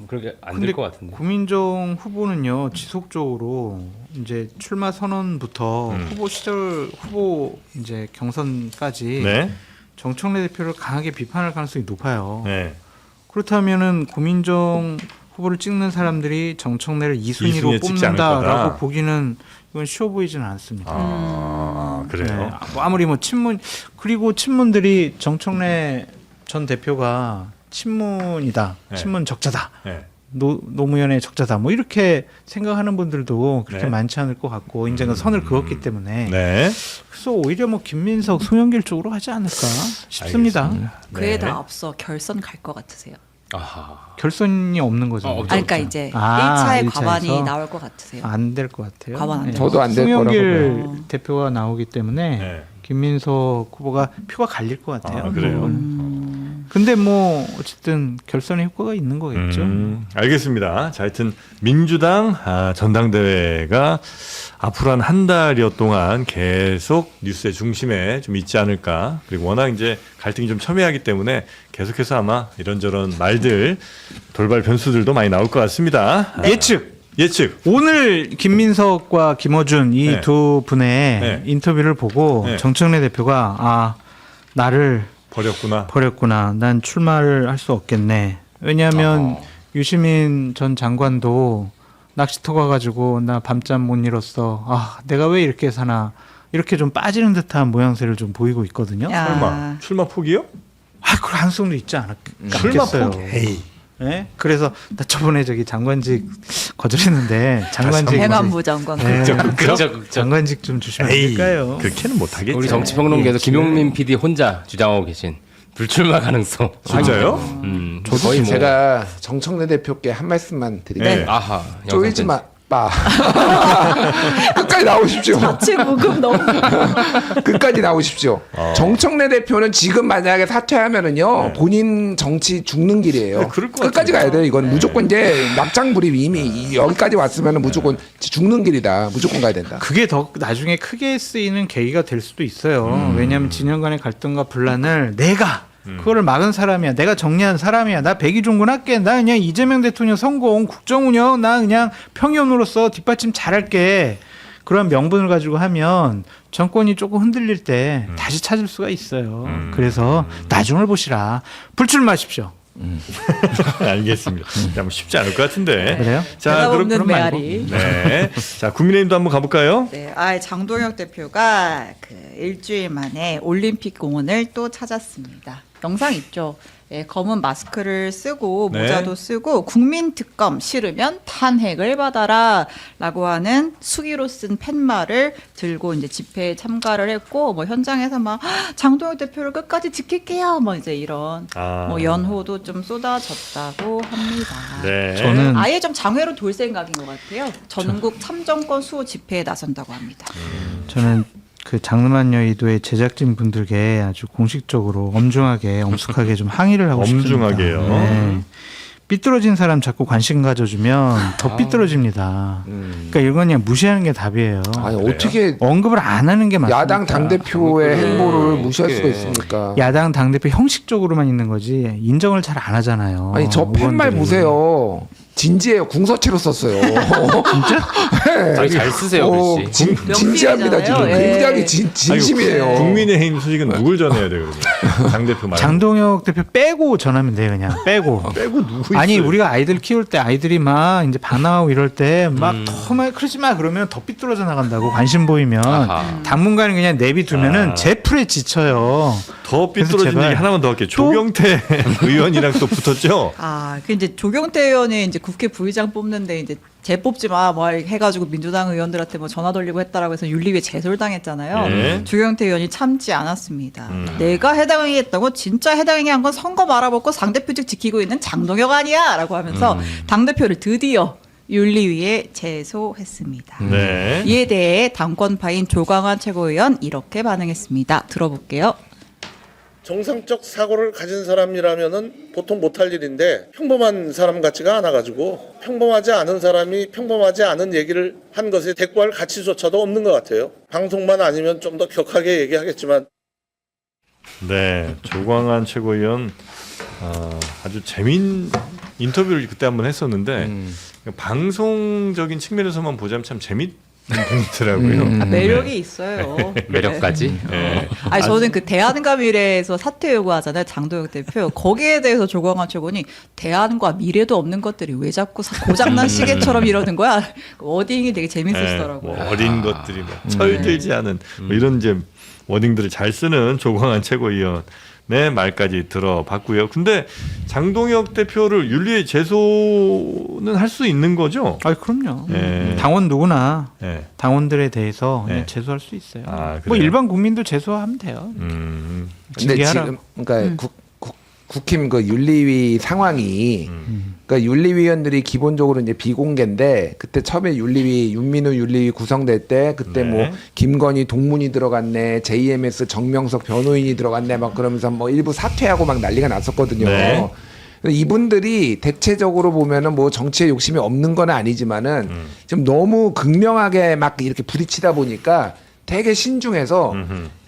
그렇게 안 근데 될 것 같은데. 구민정 후보는요 지속적으로 이제 출마 선언부터 후보 시절 후보 이제 경선까지 네. 정청래 대표를 강하게 비판할 가능성이 높아요. 네. 그렇다면은 구민정 후보를 찍는 사람들이 정청래를 2순위로 2순위에 찍지 않을 거다. 뽑는다라고 보기는 이건 쉬워 보이지는 않습니다. 아, 그래요. 네. 뭐 아무리 뭐 친문 그리고 친문들이 정청래 전 대표가 친문이다, 네. 친문 적자다, 네. 노무현의 적자다, 뭐 이렇게 생각하는 분들도 그렇게 네. 많지 않을 것 같고 이제 그 선을 그었기 때문에 네. 그래서 오히려 뭐 김민석, 송영길 쪽으로 하지 않을까 싶습니다. 알겠습니다. 그에 네. 다 앞서 결선 갈 것 같으세요? 아하. 결선이 없는 거죠. 없죠. 그러니까 이제 아, 1차의 1차에서? 과반이 나올 것 같으세요. 안 될 것 같아요. 과반 안 네. 될 저도 안 될 송영길 거라고 봐요. 대표가 나오기 때문에 네. 김민석 후보가 표가 갈릴 것 같아요. 아, 그래요. 근데 뭐 어쨌든 결선의 효과가 있는 거겠죠. 알겠습니다. 자, 하여튼 민주당 전당대회가 앞으로 한 달여 동안 계속 뉴스의 중심에 좀 있지 않을까. 그리고 워낙 이제 갈등이 좀 첨예하기 때문에 계속해서 아마 이런저런 말들, 돌발 변수들도 많이 나올 것 같습니다. 예측. 오늘 김민석과 김어준 이 네. 두 분의 네. 인터뷰를 보고 네. 정청래 대표가 나를 버렸구나. 버렸구나. 난 출마를 할 수 없겠네. 왜냐하면 유시민 전 장관도 낚시터 가가지고 나 밤잠 못 이뤘어. 내가 왜 이렇게 사나. 이렇게 좀 빠지는 듯한 모양새를 좀 보이고 있거든요. 야. 출마 포기요? 그 가능성도 있지 출마 않겠어요. 포기. 에이. 네? 그래서 나 저번에 장관직 거절했는데 장관직 행안부 장관. 네. 극적. 장관직 좀 주시면 안 에이. 될까요? 그렇게는 못하겠죠. 우리 정치평론계에서 김용민 PD 혼자 주장하고 계신 불출마 가능성. 진짜요? 저도 거의 뭐- 제가 정청래 대표께 한 말씀만 드릴게요. 네. 아하. 쪼이지 마. 끝까지 나오십시오. 자체 무급 너무. 끝까지 나오십시오. 정청래 대표는 지금 만약에 사퇴하면은요 본인 정치 죽는 길이에요. 네, 그럴 것 끝까지 같아요. 가야 돼요. 이건 무조건 이제 막장 불입 이미 여기까지 왔으면은 무조건 죽는 길이다. 무조건 가야 된다. 그게 더 나중에 크게 쓰이는 계기가 될 수도 있어요. 왜냐하면 진영 간의 갈등과 분란을 내가 그거를 막은 사람이야. 내가 정리한 사람이야. 나 백의종군 할게. 나 그냥 이재명 대통령 성공, 국정운영, 나 그냥 평의원으로서 뒷받침 잘할게. 그런 명분을 가지고 하면 정권이 조금 흔들릴 때 다시 찾을 수가 있어요. 그래서 나중을 보시라. 불출마하십시오. 알겠습니다. 야, 뭐 쉽지 않을 것 같은데. 그래요? 자, 대답 그럼 없는 메아리. 네. 자, 국민의힘도 한번 가볼까요? 네, 장동혁 대표가 일주일 만에 올림픽 공원을 또 찾았습니다. 영상 있죠. 예, 검은 마스크를 쓰고 네. 모자도 쓰고 국민 특검 싫으면 탄핵을 받아라라고 하는 수기로 쓴 팻말을 들고 이제 집회에 참가를 했고 뭐 현장에서 막 장동혁 대표를 끝까지 지킬게요. 뭐 이제 이런 뭐 연호도 좀 쏟아졌다고 합니다. 네. 저는 아예 좀 장외로 돌 생각인 것 같아요. 전국 참정권 수호 집회에 나선다고 합니다. 저는 그 장르만 여의도의 제작진 분들께 아주 공식적으로 엄중하게 엄숙하게 좀 항의를 하고 싶습니다. 엄중하게요. 네. 삐뚤어진 사람 자꾸 관심 가져주면 더 삐뚤어집니다. 그러니까 이건 그냥 무시하는 게 답이에요. 아니 어떻게 언급을 안 하는 게 맞습니다. 야당 당 대표의 행보를 무시할 수가 어떡해. 있습니까? 야당 당대표 형식적으로만 있는 거지 인정을 잘 안 하잖아요. 아니 저 팻말 의원들이. 보세요. 진지해요. 궁서체로 썼어요. 되게 잘 쓰세요, 글씨. 진지합니다 지금. 명필이잖아요. 예. 굉장히 진심이에요. 아니, 국민의힘 소식은 누굴 전해야 돼요, 그러면? 당대표 말고. 장동혁 대표 빼고 전하면 돼요, 그냥 빼고. 빼고 누구 아니 있어요? 우리가 아이들 키울 때 아이들이 막 이제 반항하고 이럴 때 막 더 막 그러지 마 그러면 더 삐뚤어져 나간다고 관심 보이면 아하. 당분간은 그냥 내비두면은 제 풀에 지쳐요. 더 그래서 삐뚤어진 제발 얘기 하나만 더 할게요. 조경태 의원이랑 또 붙었죠? 그 이제 조경태 의원이 이제 국회 부의장 뽑는데 이제 쟤 뽑지 마, 뭐 해가지고 민주당 의원들한테 뭐 전화 돌리고 했다라고 해서 윤리위에 제소당했잖아요. 네. 조경태 의원이 참지 않았습니다. 내가 해당행위 했다고 진짜 해당행위 한 건 선거 말아먹고 상대표직 지키고 있는 장동혁 아니야라고 하면서 당 대표를 드디어 윤리위에 제소했습니다. 네. 이에 대해 당권파인 조광환 최고위원 이렇게 반응했습니다. 들어볼게요. 정상적 사고를 가진 사람이라면은 보통 못할 일인데 평범한 사람 같지가 않아가지고 평범하지 않은 사람이 평범하지 않은 얘기를 한 것에 대꾸할 가치조차도 없는 것 같아요. 방송만 아니면 좀 더 격하게 얘기하겠지만. 네, 조광안 최고위원 아주 인터뷰를 그때 한번 했었는데 방송적인 측면에서만 보자면 참 재밌는 분이더라고요. 매력이 있어요. 매력까지. 네. 아니 저는 그 대안과 미래에서 사퇴 요구하잖아요. 장도영 대표. 거기에 대해서 조광환 최고니 대안과 미래도 없는 것들이 왜 자꾸 고장난 시계처럼 이러는 거야. 워딩이 되게 재밌으시더라고요. 뭐 어린 것들이 뭐 철들지 않은 뭐 이런 이제 워딩들을 잘 쓰는 조광안 최고위원의 말까지 들어봤고요. 근데 장동혁 대표를 윤리에 제소는 할 수 있는 거죠? 아, 그럼요. 네. 당원 누구나 네. 당원들에 대해서 네. 제소할 수 있어요. 아, 뭐 그래요? 일반 국민도 제소하면 돼요. 근데 징계하라. 지금 그러니까 국힘 그 윤리위 상황이 그러니까 윤리위원들이 기본적으로 이제 비공개인데 그때 처음에 윤민우 윤리위 구성될 때 그때 네. 뭐 김건희 동문이 들어갔네, JMS 정명석 변호인이 들어갔네 막 그러면서 뭐 일부 사퇴하고 막 난리가 났었거든요. 네. 이분들이 대체적으로 보면은 뭐 정치에 욕심이 없는 건 아니지만은 좀 너무 극명하게 막 이렇게 부딪히다 보니까 되게 신중해서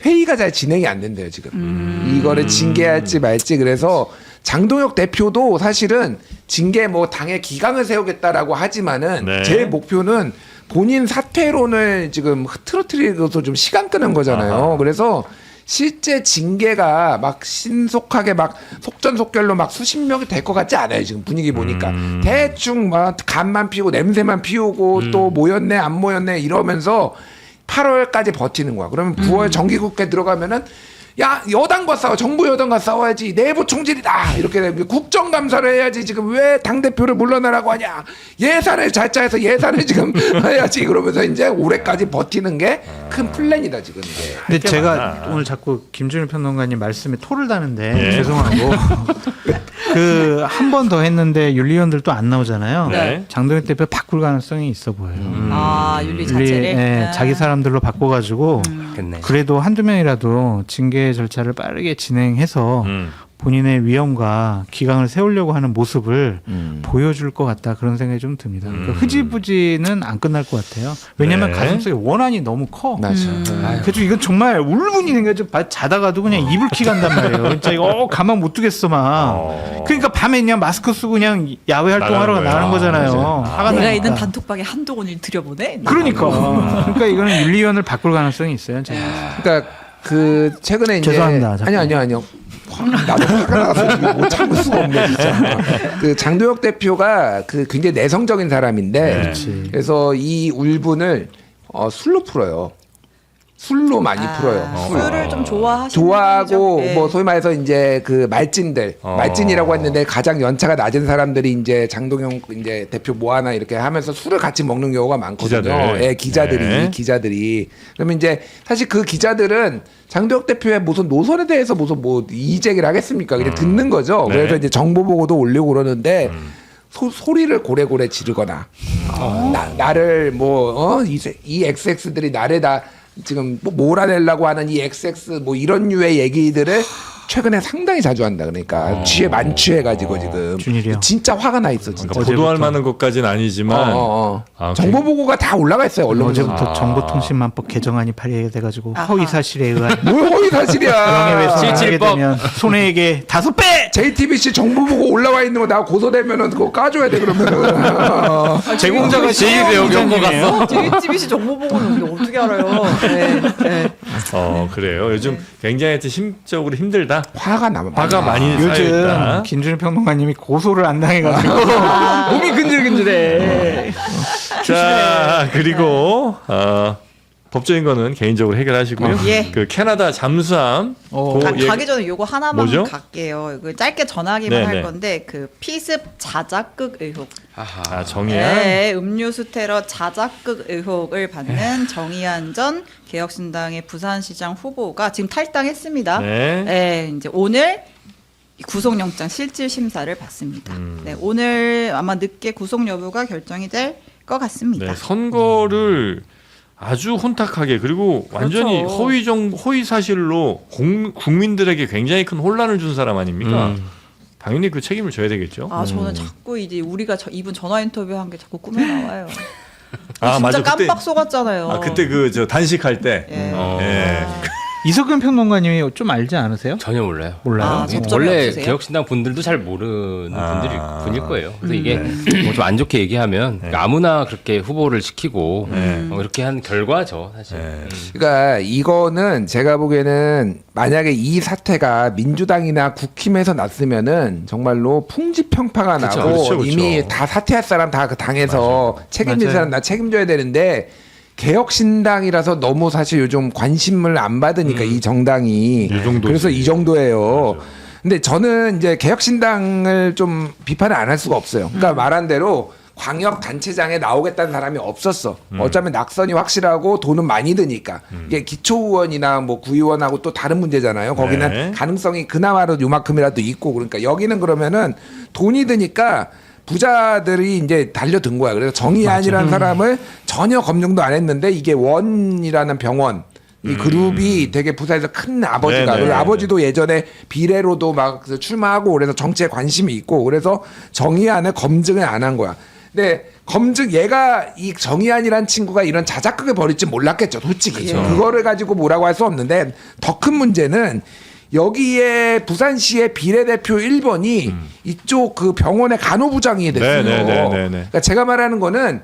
회의가 잘 진행이 안 된대요 지금. 이거를 징계할지 말지. 그래서 장동혁 대표도 사실은 징계 뭐 당의 기강을 세우겠다라고 하지만은 네. 제 목표는 본인 사퇴론을 지금 흐트러뜨리고서 좀 시간 끄는 거잖아요. 아하. 그래서 실제 징계가 막 신속하게 막 속전속결로 막 수십 명이 될 것 같지 않아요. 지금 분위기 보니까 대충 막 간만 피우고 냄새만 피우고 또 모였네 안 모였네 이러면서 8월까지 버티는 거야. 그러면 9월 정기국회 들어가면은 야 여당과 싸워, 정부 여당과 싸워야지, 내부 총질이다 이렇게 되면 국정감사를 해야지, 지금 왜 당 대표를 물러나라고 하냐, 예산을 잘 짜서 예산을 지금 해야지, 그러면서 이제 올해까지 버티는 게 큰 플랜이다 지금 이게. 근데 게 제가 많아. 오늘 자꾸 김준일 평론가님 말씀에 토를 다는데 네. 죄송하고 그 한 번 더 했는데 윤리위원들도 안 나오잖아요. 네. 장동혁 대표 바꿀 가능성이 있어 보여요. 아 윤리 자체를. 예, 자기 사람들로 바꿔가지고 됐네. 그래도 한두 명이라도 징계 절차를 빠르게 진행해서 본인의 위험과 기강을 세우려고 하는 모습을 보여줄 것 같다, 그런 생각이 좀 듭니다. 그러니까 흐지부지는 안 끝날 것 같아요. 왜냐하면 네. 가슴속에 원한이 너무 커. 맞아. 그래서 이건 정말 울분이 생겨서 자다가도 그냥 이불 키 간단 말이에요. 진짜 이거 가만 못 두겠어 막. 그러니까 밤에 그냥 마스크 쓰고 그냥 야외 활동하러 나가는 나가는 거예요. 거잖아요. 화가 내가 나니까. 있는 단톡방에 한동훈을 들여보내. 그러니까 이거는 윤리위원을 바꿀 가능성이 있어요. 제가. 그러니까 그 최근에 이제 죄송합니다, 자꾸. 아니요. 나도 화가 나서 지금 못 참을 수가 없네 진짜. 그 장도혁 대표가 그 굉장히 내성적인 사람인데 그렇지. 그래서 이 울분을 술로 풀어요. 술로 많이 풀어요. 술을 좀 좋아하시는 좋아하고 편이죠? 예. 뭐 소위 말해서 이제 그 말진들, 말진이라고 했는데 가장 연차가 낮은 사람들이 이제 장동영 이제 대표 뭐 하나 이렇게 하면서 술을 같이 먹는 경우가 많거든요. 기자들. 예, 네. 기자들이. 그러면 이제 사실 그 기자들은 장동혁 대표의 무슨 노선에 대해서 무슨 뭐 이의제기를 하겠습니까? 그냥 듣는 거죠. 네. 그래서 이제 정보 보고도 올리고 그러는데 소리를 고래고래 지르거나 나를 뭐 이 XX들이 나를 다 지금 뭐 몰아내려고 하는 이 XX 뭐 이런 류의 얘기들을 최근에 상당히 자주 한다. 그러니까 취해 만취해가지고 지금 준일이요. 진짜 화가 나 있어 진짜. 그러니까 보도할 만한 것까지는 아니지만 아, 정보 보고가 다 올라가 있어요 언론에. 어제부터 정보통신망법 개정안이 발의돼가지고 허위 사실에 의한 뭘 허위 사실이야. 명예훼손을 하게 77법. 되면 손해액의 5배. JTBC 정보 보고 올라와 있는 거 나 고소되면은 그거 까줘야 돼 그러면은. 제공자가 제일 여기 온거 같어. JTBC 정보 보고는 우리 어떻게 알아요? 네, 네. 그래요. 요즘 굉장히 심적으로 힘들다. 화가 나. 화가 많이 요즘 쌓여있다. 김준일 평론가님이 고소를 안 당해가지고 몸이 근질근질해. 자, 그리고 법적인 거는 개인적으로 해결하시고요. 예. 그 캐나다 잠수함 가기 전에 요거 하나만 뭐죠? 갈게요. 이거 짧게 전하기만 네네. 할 건데 그 피습 자작극 의혹. 정의한 네, 음료수 테러 자작극 의혹을 받는 정의한 전 개혁신당의 부산시장 후보가 지금 탈당했습니다. 네. 이제 오늘 구속영장 실질 심사를 받습니다. 네, 오늘 아마 늦게 구속 여부가 결정이 될 것 같습니다. 네, 선거를 아주 혼탁하게 그리고 완전히 그렇죠. 허위 사실로 국민들에게 굉장히 큰 혼란을 준 사람 아닙니까? 당연히 그 책임을 져야 되겠죠. 아 저는 자꾸 이제 우리가 이분 전화 인터뷰한 게 자꾸 꿈에 나와요. 아, 진짜 맞아. 깜빡 속았잖아요. 그때 그 저 단식할 때. 예. 예. 이석근 평론가님이 좀 알지 않으세요? 전혀 몰라요. 몰라요? 아, 접점이 원래 없으세요? 개혁신당 분들도 잘 모르는 분일 거예요. 그래서 이게 네. 뭐 좀 안 좋게 얘기하면 그러니까 아무나 그렇게 후보를 시키고 네. 이렇게 한 결과죠, 사실. 네. 그러니까 이거는 제가 보기에는 만약에 이 사태가 민주당이나 국힘에서 났으면은 정말로 풍지평파가 그쵸, 나고 그렇죠, 그렇죠. 이미 다 사퇴할 사람 다 그 당에서 책임질 맞아요. 사람 다 책임져야 되는데 개혁신당이라서 너무 사실 요즘 관심을 안 받으니까 이 정당이 이 정도지. 그래서 이 정도예요. 근데 저는 이제 개혁신당을 좀 비판을 안 할 수가 없어요. 그러니까 말한 대로 광역 단체장에 나오겠다는 사람이 없었어. 어쩌면 낙선이 확실하고 돈은 많이 드니까. 이게 기초의원이나 뭐 구의원하고 또 다른 문제잖아요. 거기는 네. 가능성이 그나마도 요만큼이라도 있고 그러니까 여기는 그러면은 돈이 드니까 부자들이 이제 달려든 거야. 그래서 정의안이라는 사람을 전혀 검증도 안 했는데 이게 원이라는 병원 이 그룹이 되게 부산에서 큰 아버지가 네네. 그리고 아버지도 예전에 비례로도 막 출마하고 그래서 정치에 관심이 있고 그래서 정의안을 검증을 안 한 거야. 근데 얘가 이 정의안이란 친구가 이런 자작극을 벌일 줄 몰랐겠죠. 솔직히 그거를 가지고 뭐라고 할 수 없는데 더 큰 문제는 여기에 부산시의 비례대표 1번이 이쪽 그 병원의 간호부장이 됐어요. 네네네네네. 그러니까 제가 말하는 거는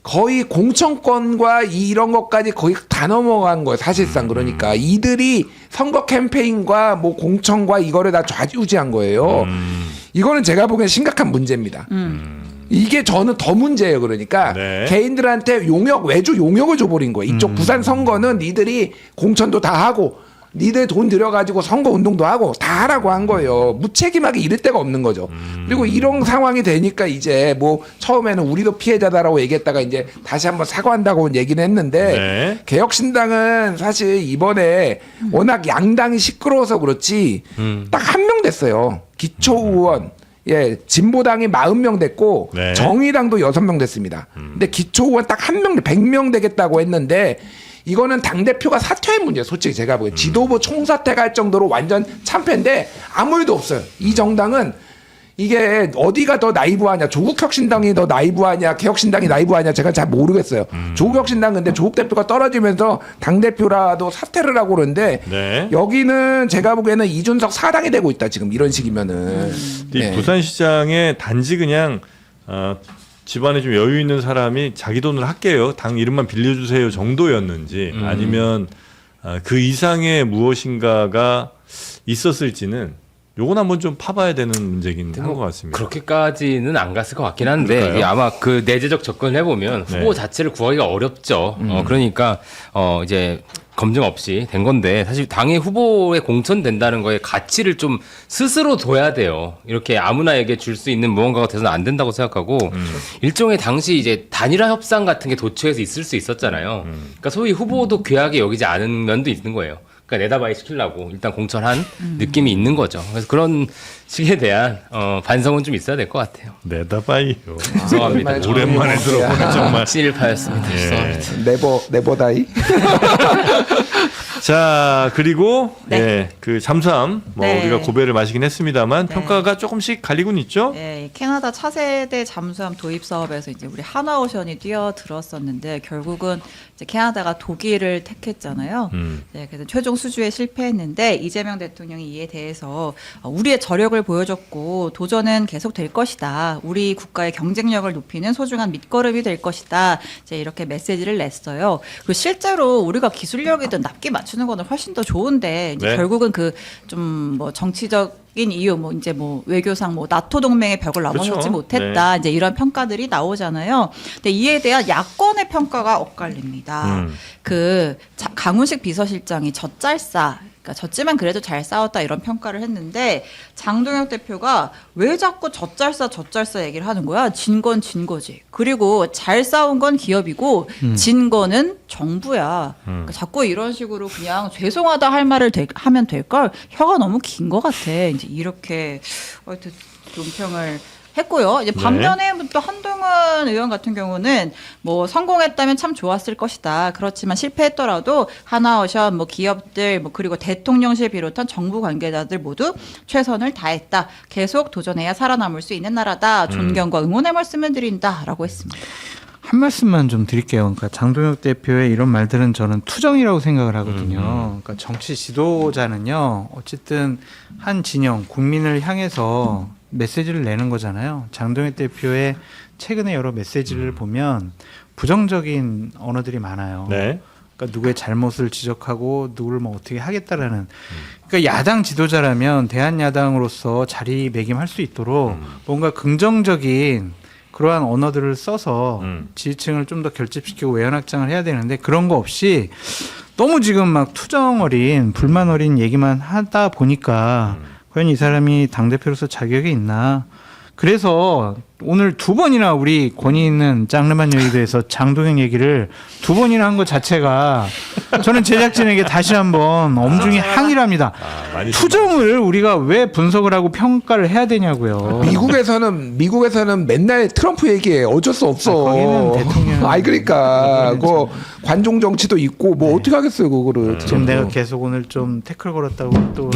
거의 공천권과 이런 것까지 거의 다 넘어간 거예요. 사실상 그러니까 이들이 선거 캠페인과 뭐 공천과 이거를 다 좌지우지한 거예요. 이거는 제가 보기엔 심각한 문제입니다. 이게 저는 더 문제예요. 그러니까 네. 개인들한테 외주 용역을 줘버린 거예요. 이쪽 부산 선거는 니들이 공천도 다 하고 니들 돈 들여가지고 선거 운동도 하고 다 하라고 한 거예요. 무책임하게 이럴 데가 없는 거죠. 그리고 이런 상황이 되니까 이제 뭐 처음에는 우리도 피해자다라고 얘기했다가 이제 다시 한번 사과한다고 얘기는 했는데 네. 개혁신당은 사실 이번에 워낙 양당이 시끄러워서 그렇지 딱 한 명 됐어요. 기초의원. 예, 진보당이 40명 됐고 네. 정의당도 6명 됐습니다. 근데 기초의원 딱 한 명, 100명 되겠다고 했는데 이거는 당대표가 사퇴의 문제예요. 솔직히 제가 보기엔. 지도부 총사퇴가 할 정도로 완전 참패인데 아무 일도 없어요. 이 정당은 이게 어디가 더 나이브하냐. 조국혁신당이 더 나이브하냐. 개혁신당이 나이브하냐. 제가 잘 모르겠어요. 조국혁신당 근데 조국 대표가 떨어지면서 당대표라도 사퇴를 하고 그러는데 네. 여기는 제가 보기에는 이준석 사당이 되고 있다. 지금 이런 식이면은. 이 네. 부산시장에 단지 그냥 집안에 좀 여유 있는 사람이 자기 돈을 할게요. 당 이름만 빌려주세요 정도였는지 아니면 그 이상의 무엇인가가 있었을지는 요건 한번 좀 파봐야 되는 문제긴 한 것 같습니다. 그렇게까지는 안 갔을 것 같긴 한데 그럴까요? 이게 아마 그 내재적 접근을 해보면 네. 후보 자체를 구하기가 어렵죠. 그러니까 이제 검증 없이 된 건데 사실 당의 후보에 공천된다는 거에 가치를 좀 스스로 둬야 돼요. 이렇게 아무나에게 줄 수 있는 무언가가 돼서는 안 된다고 생각하고 일종의 당시 이제 단일화 협상 같은 게 도처에서 있을 수 있었잖아요. 그러니까 소위 후보도 귀하게 여기지 않은 면도 있는 거예요. 그러니까 내다바이 시키려고 일단 공천한 느낌이 있는 거죠. 그래서 그런 식에 대한 반성은 좀 있어야 될 것 같아요. 내다봐요. 죄송합니다. 오랜만에 들어보는 정말. 찐일파였습니다. 예. 죄송합니다. 네버다이. 자 그리고 네. 예, 그 잠수함 뭐 네. 우리가 고배를 마시긴 했습니다만 네. 평가가 조금씩 갈리곤 있죠. 예, 캐나다 차세대 잠수함 도입 사업에서 이제 우리 하나오션이 뛰어들었었는데 결국은 이제 캐나다가 독일을 택했잖아요. 네, 그래서 최종 수주에 실패했는데 이재명 대통령이 이에 대해서 우리의 저력을 보여줬고 도전은 계속 될 것이다. 우리 국가의 경쟁력을 높이는 소중한 밑거름이 될 것이다. 이제 이렇게 메시지를 냈어요. 그리고 실제로 우리가 기술력이든 납기 맞추는 거는 훨씬 더 좋은데 이제 네. 결국은 그 좀 뭐 정치적인 이유 뭐 이제 뭐 외교상 뭐 나토 동맹의 벽을 넘어서지 그렇죠. 못했다. 이제 이런 평가들이 나오잖아요. 근데 이에 대한 야권의 평가가 엇갈립니다. 그 강훈식 비서실장이 젖잘싸 그러니까 졌지만 그래도 잘 싸웠다 이런 평가를 했는데 장동혁 대표가 왜 자꾸 젖잘싸 얘기를 하는 거야? 진 건 진 거지. 그리고 잘 싸운 건 기업이고 진 거는 정부야. 그러니까 자꾸 이런 식으로 그냥 죄송하다 할 말을 하면 될 걸 혀가 너무 긴 것 같아. 이제 이렇게 논평을 했고요. 이제 반면에 또 한동훈 의원 같은 경우는 뭐 성공했다면 참 좋았을 것이다. 그렇지만 실패했더라도 하나오션, 뭐 기업들, 뭐 그리고 대통령실 비롯한 정부 관계자들 모두 최선을 다했다. 계속 도전해야 살아남을 수 있는 나라다. 존경과 응원의 말씀을 드린다라고 했습니다. 한 말씀만 좀 드릴게요. 그러니까 장동혁 대표의 이런 말들은 저는 투정이라고 생각을 하거든요. 그러니까 정치 지도자는요, 어쨌든 한 진영, 국민을 향해서 메시지를 내는 거잖아요. 장동혁 대표의 최근에 여러 메시지를 보면 부정적인 언어들이 많아요. 네. 그러니까 누구의 잘못을 지적하고 누구를 뭐 어떻게 하겠다라는. 그러니까 야당 지도자라면 대한야당으로서 자리매김할 수 있도록 뭔가 긍정적인 그러한 언어들을 써서 지지층을 좀 더 결집시키고 외연확장을 해야 되는데 그런 거 없이 너무 지금 막 투정 어린 불만 어린 얘기만 하다 보니까 과연 이 사람이 당대표로서 자격이 있나. 그래서 오늘 두 번이나 우리 권위 있는 짱르만 여의도에서 장동혁 얘기를 두 번이나 한 것 자체가 저는 제작진에게 다시 한번 엄중히 항의를 합니다. 많이 투정을 우리가 왜 분석을 하고 평가를 해야 되냐고요. 미국에서는 맨날 트럼프 얘기해. 어쩔 수 없어. 거기는 대통령. 아이 그러니까 그 관종 정치도 있고 뭐 어떻게 하겠어요 그거를. 지금 내가 계속 오늘 좀 태클 걸었다고 또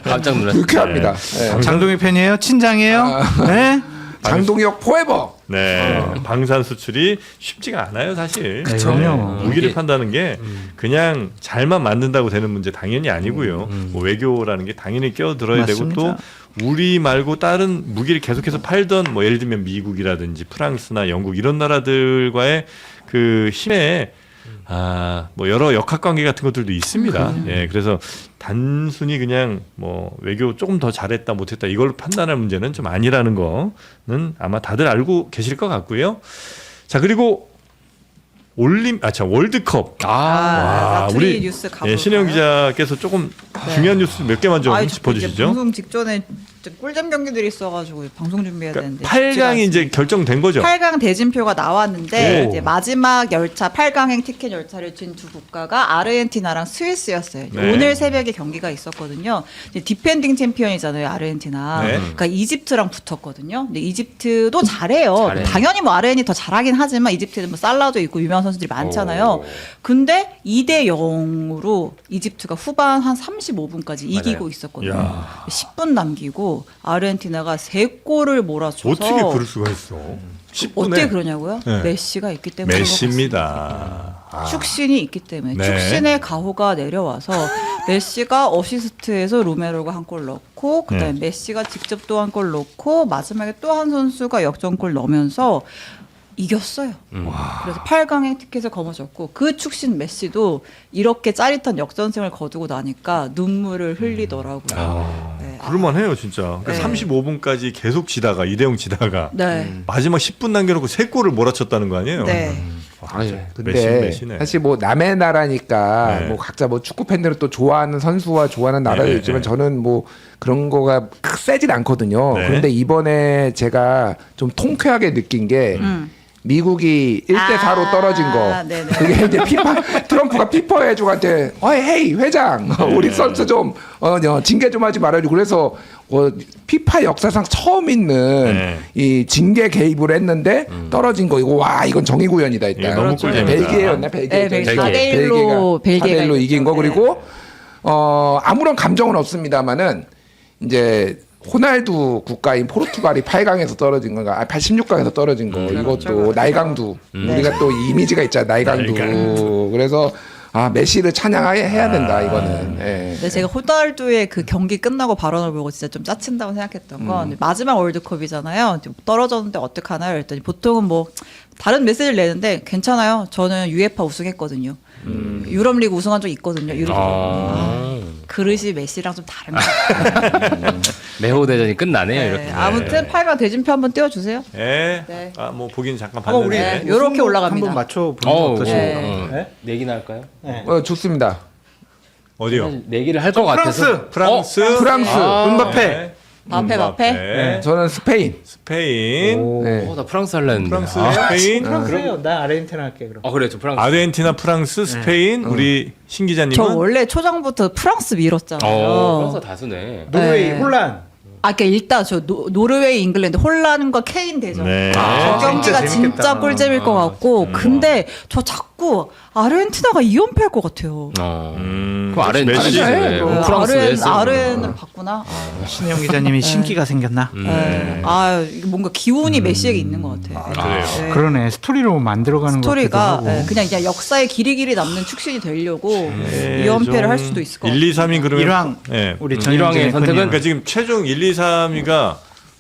깜짝 놀랐어요. 불쾌합니다. 네. 장동혁 편이에요? 친장이에요? 네? 장동혁 포에버. 네, 방산 수출이 쉽지가 않아요, 사실. 그쵸. 그럼요. 무기를 판다는 게 그냥 잘만 만든다고 되는 문제 당연히 아니고요. 뭐 외교라는 게 당연히 끼어들어야 되고 또 우리 말고 다른 무기를 계속해서 팔던 뭐 예를 들면 미국이라든지 프랑스나 영국 이런 나라들과의 그 힘에 뭐 여러 역학관계 같은 것들도 있습니다. 예, 그래서 단순히 그냥 뭐 외교 조금 더 잘했다 못했다 이걸로 판단할 문제는 좀 아니라는 거는 아마 다들 알고 계실 것 같고요. 자, 그리고 월드컵. 우리 뉴스 가볼까요? 신영 기자께서 조금 중요한 뉴스 몇 개만 좀 짚어주시죠. 방송 직전에 꿀잼 경기들이 있어가지고 방송 준비해야 되는데. 8강이 이제 결정된 거죠. 8강 대진표가 나왔는데 이제 마지막 열차 8강행 티켓 열차를 쥔 두 국가가 아르헨티나랑 스위스였어요. 네. 오늘 새벽에 경기가 있었거든요. 이제 디펜딩 챔피언이잖아요, 아르헨티나. 네. 그러니까 이집트랑 붙었거든요. 근데 이집트도 잘해요. 잘해. 당연히 뭐 아르헨이 더 잘하긴 하지만 이집트는 뭐 살라도 있고 유명한 선수들이 많잖아요. 근데 2대 0으로 이집트가 후반 한 35분까지 이기고 있었거든요. 야. 10분 남기고 아르헨티나가 3골을 몰아줘서 어떻게 그럴 수가 있어? 10분에 어떻게 그러냐고요? 네. 메시가 있기 때문에. 메시입니다. 축신이 있기 때문에. 네. 축신의 가호가 내려와서 메시가 어시스트에서 로메로가 한 골 넣고 그다음에 네. 메시가 직접 또 한 골 넣고 마지막에 또 한 선수가 역전골 넣으면서 이겼어요. 그래서 8강의 티켓을 거머쥐었고 그 축신 메시도 이렇게 짜릿한 역전승을 거두고 나니까 눈물을 흘리더라고요. 네. 그럴만해요, 진짜. 네. 35분까지 계속 지다가 2대0 지다가 네. 마지막 10분 남겨놓고 3골을 몰아쳤다는 거 아니에요? 네. 근데 메시네. 사실 뭐 남의 나라니까 네. 뭐 각자 뭐 축구 팬들은 또 좋아하는 선수와 좋아하는 나라도 네, 있지만 네. 저는 뭐 그런 거가 세진 않거든요. 네. 그런데 이번에 제가 좀 통쾌하게 느낀 게 미국이 1대4로 떨어진 거. 네네. 그게 이제 트럼프가 피파 회장한테 헤이 회장 우리 선수 좀 징계 좀 하지 말아줘. 그래서 피파 역사상 처음 있는 네. 이 징계 개입을 했는데 떨어진 거. 이건 정의 구현이다 이게 일단. 너무 꿀잼이다. 벨기에였나 네, 벨기에. 벨기에. 4대1로 이긴 거. 네. 그리고 아무런 감정은 없습니다만은 이제 호날두 국가인 포르투갈이 8강에서 떨어진 건가? 16강에서 떨어진 거. 이것도 날강두. 우리가 또 이미지가 있잖아. 날강두. 그래서 메시를 찬양해야 된다. 이거는. 예. 근데 제가 호날두의 그 경기 끝나고 발언을 보고 진짜 좀 짜친다고 생각했던 건 마지막 월드컵이잖아요. 떨어졌는데 어떡하나요? 그랬더니 보통은 뭐 다른 메시지를 내는데 괜찮아요. 저는 UEFA 우승했거든요. 유럽리그 우승한 적 있거든요. 그릇이 메시랑 좀 다른 것 같아요. 매호 대전이 끝나네요. 네. 이렇게. 아무튼 8강 대진표 한번 띄워주세요. 네. 네. 뭐 보기는 잠깐 한번 봤는데. 우리 네. 요렇게 올라갑니다. 한번 맞춰보는 거 어떠십니까? 네. 내기나 할까요? 좋습니다. 어디요? 내기를 할 것 같아서. 프랑스. 프랑스. 은바페. 마페. 저는 스페인. 스페인. 네. 나 프랑스 할라 했는데. 프랑스, 스페인. 프랑스예요. 나 아르헨티나 할게 그럼. 그래, 저 프랑스. 아르헨티나, 프랑스, 스페인. 우리 신 기자님은 저 원래 초장부터 프랑스 밀었잖아요. 프랑스 다수네. 노르웨이, 네. 혼란. 그러니까 일단 저 노르웨이, 잉글랜드, 홀란드과 케인 대전. 네. 저 경기가 진짜 진짜, 재밌겠다. 꿀잼일 것 같고, 근데 저 자꾸 아르헨티나가 2연패할 것 같아요. 그 아르헨티나 메시. 네. 프랑스 냈어요. 아르헨을 봤구나. 신영 기자님이 신기가 생겼나? 네. 아, 이게 뭔가 기운이 메시에게 있는 것 같아. 그래요. 네. 그러네. 스토리로 만들어가는 것 같기도 스토리가 하고. 네, 그냥 역사에 길이 남는 축신이 되려고 2연패를 할 수도 있을 것 1, 2, 3위 그러면 일왕. 네. 우리 일왕의 선택은? 그러니까 지금 최종 1, 2, 3위가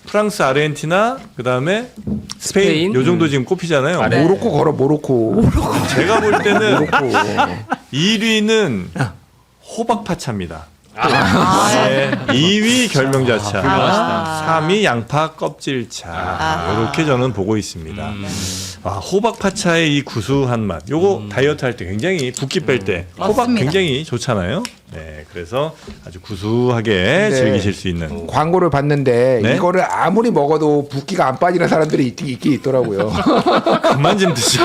프랑스, 아르헨티나, 그다음에 스페인, 스페인? 요 정도 지금 꼽히잖아요. 아래. 모로코 걸어 모로코. 제가 볼 때는 모로코. 1위는 호박파차입니다. 네, 2위 결명자차, 3위 양파 껍질차. 이렇게 저는 보고 있습니다. 아, 호박파차의 이 구수한 맛, 요거 다이어트 할 때 굉장히 붓기 뺄 때 호박 맞습니다. 굉장히 좋잖아요. 네, 그래서 아주 구수하게 즐기실 수 있는. 광고를 봤는데 네? 이거를 아무리 먹어도 붓기가 안 빠지는 사람들이 있긴 있더라고요. 그만 좀 드시고.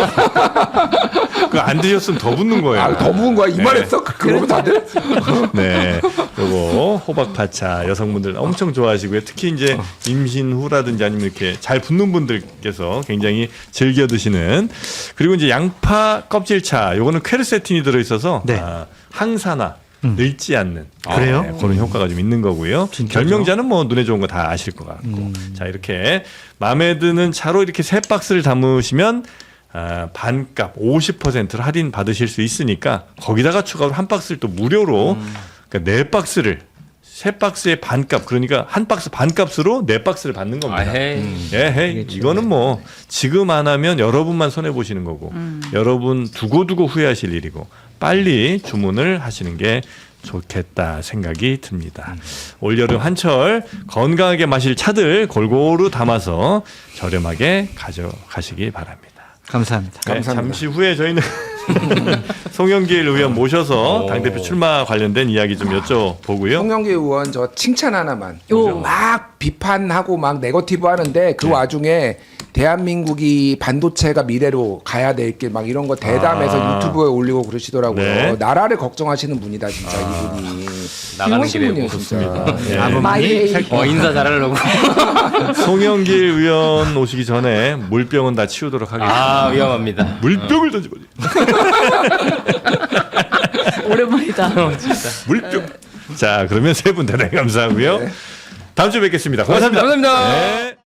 그거 안 드셨으면 더 붓는 거예요. 아, 더 부은 거야? 이 말했어? 그러면 다들? 네, 요거 호박파차 여성분들 엄청 좋아하시고요. 특히 이제 임신 후라든지 아니면 이렇게 잘 붓는 분들께서 굉장히 즐겨 드시는. 그리고 이제 양파 껍질차, 요거는 퀘르세틴이 들어 있어서 네. 항산화. 늙지 않는 그래요? 네, 그런 효과가 좀 있는 거고요. 결명자는 뭐 눈에 좋은 거 다 아실 것 같고. 자, 이렇게 마음에 드는 차로 이렇게 3박스를 담으시면 반값 50%를 할인 받으실 수 있으니까 거기다가 추가로 한 박스를 또 무료로 그러니까 4박스를 3박스의 반값, 그러니까 한 박스 반값으로 4박스를 받는 겁니다. 아헤이. 이거는 뭐 지금 안 하면 여러분만 손해 보시는 거고 여러분 두고두고 후회하실 일이고 빨리 주문을 하시는 게 좋겠다 생각이 듭니다. 올여름 한철 건강하게 마실 차들 골고루 담아서 저렴하게 가져가시기 바랍니다. 감사합니다. 네, 잠시 후에 저희는 송영길 의원 모셔서 당대표 출마 관련된 이야기 좀 여쭤보고요. 송영길 의원 저 칭찬 하나만. 요. 막 비판하고 막 네거티브 하는데 그 와중에 대한민국이 반도체가 미래로 가야 될 게 막 이런 거 대담해서 유튜브에 올리고 그러시더라고요. 네. 나라를 걱정하시는 분이다 진짜 이분이. 나가는 훌륭하신 길에 분이에요, 좋습니다. 진짜. 네. 마이웨이. 인사 잘하려고. 송영길 의원 오시기 전에 물병은 다 치우도록 하겠습니다. 아, 위험합니다. 물병을 던지고 오랜만이다. 물병. 자, 그러면 세 분 대단히 감사하고요. 다음 주에 뵙겠습니다. 고맙습니다. 감사합니다. 네.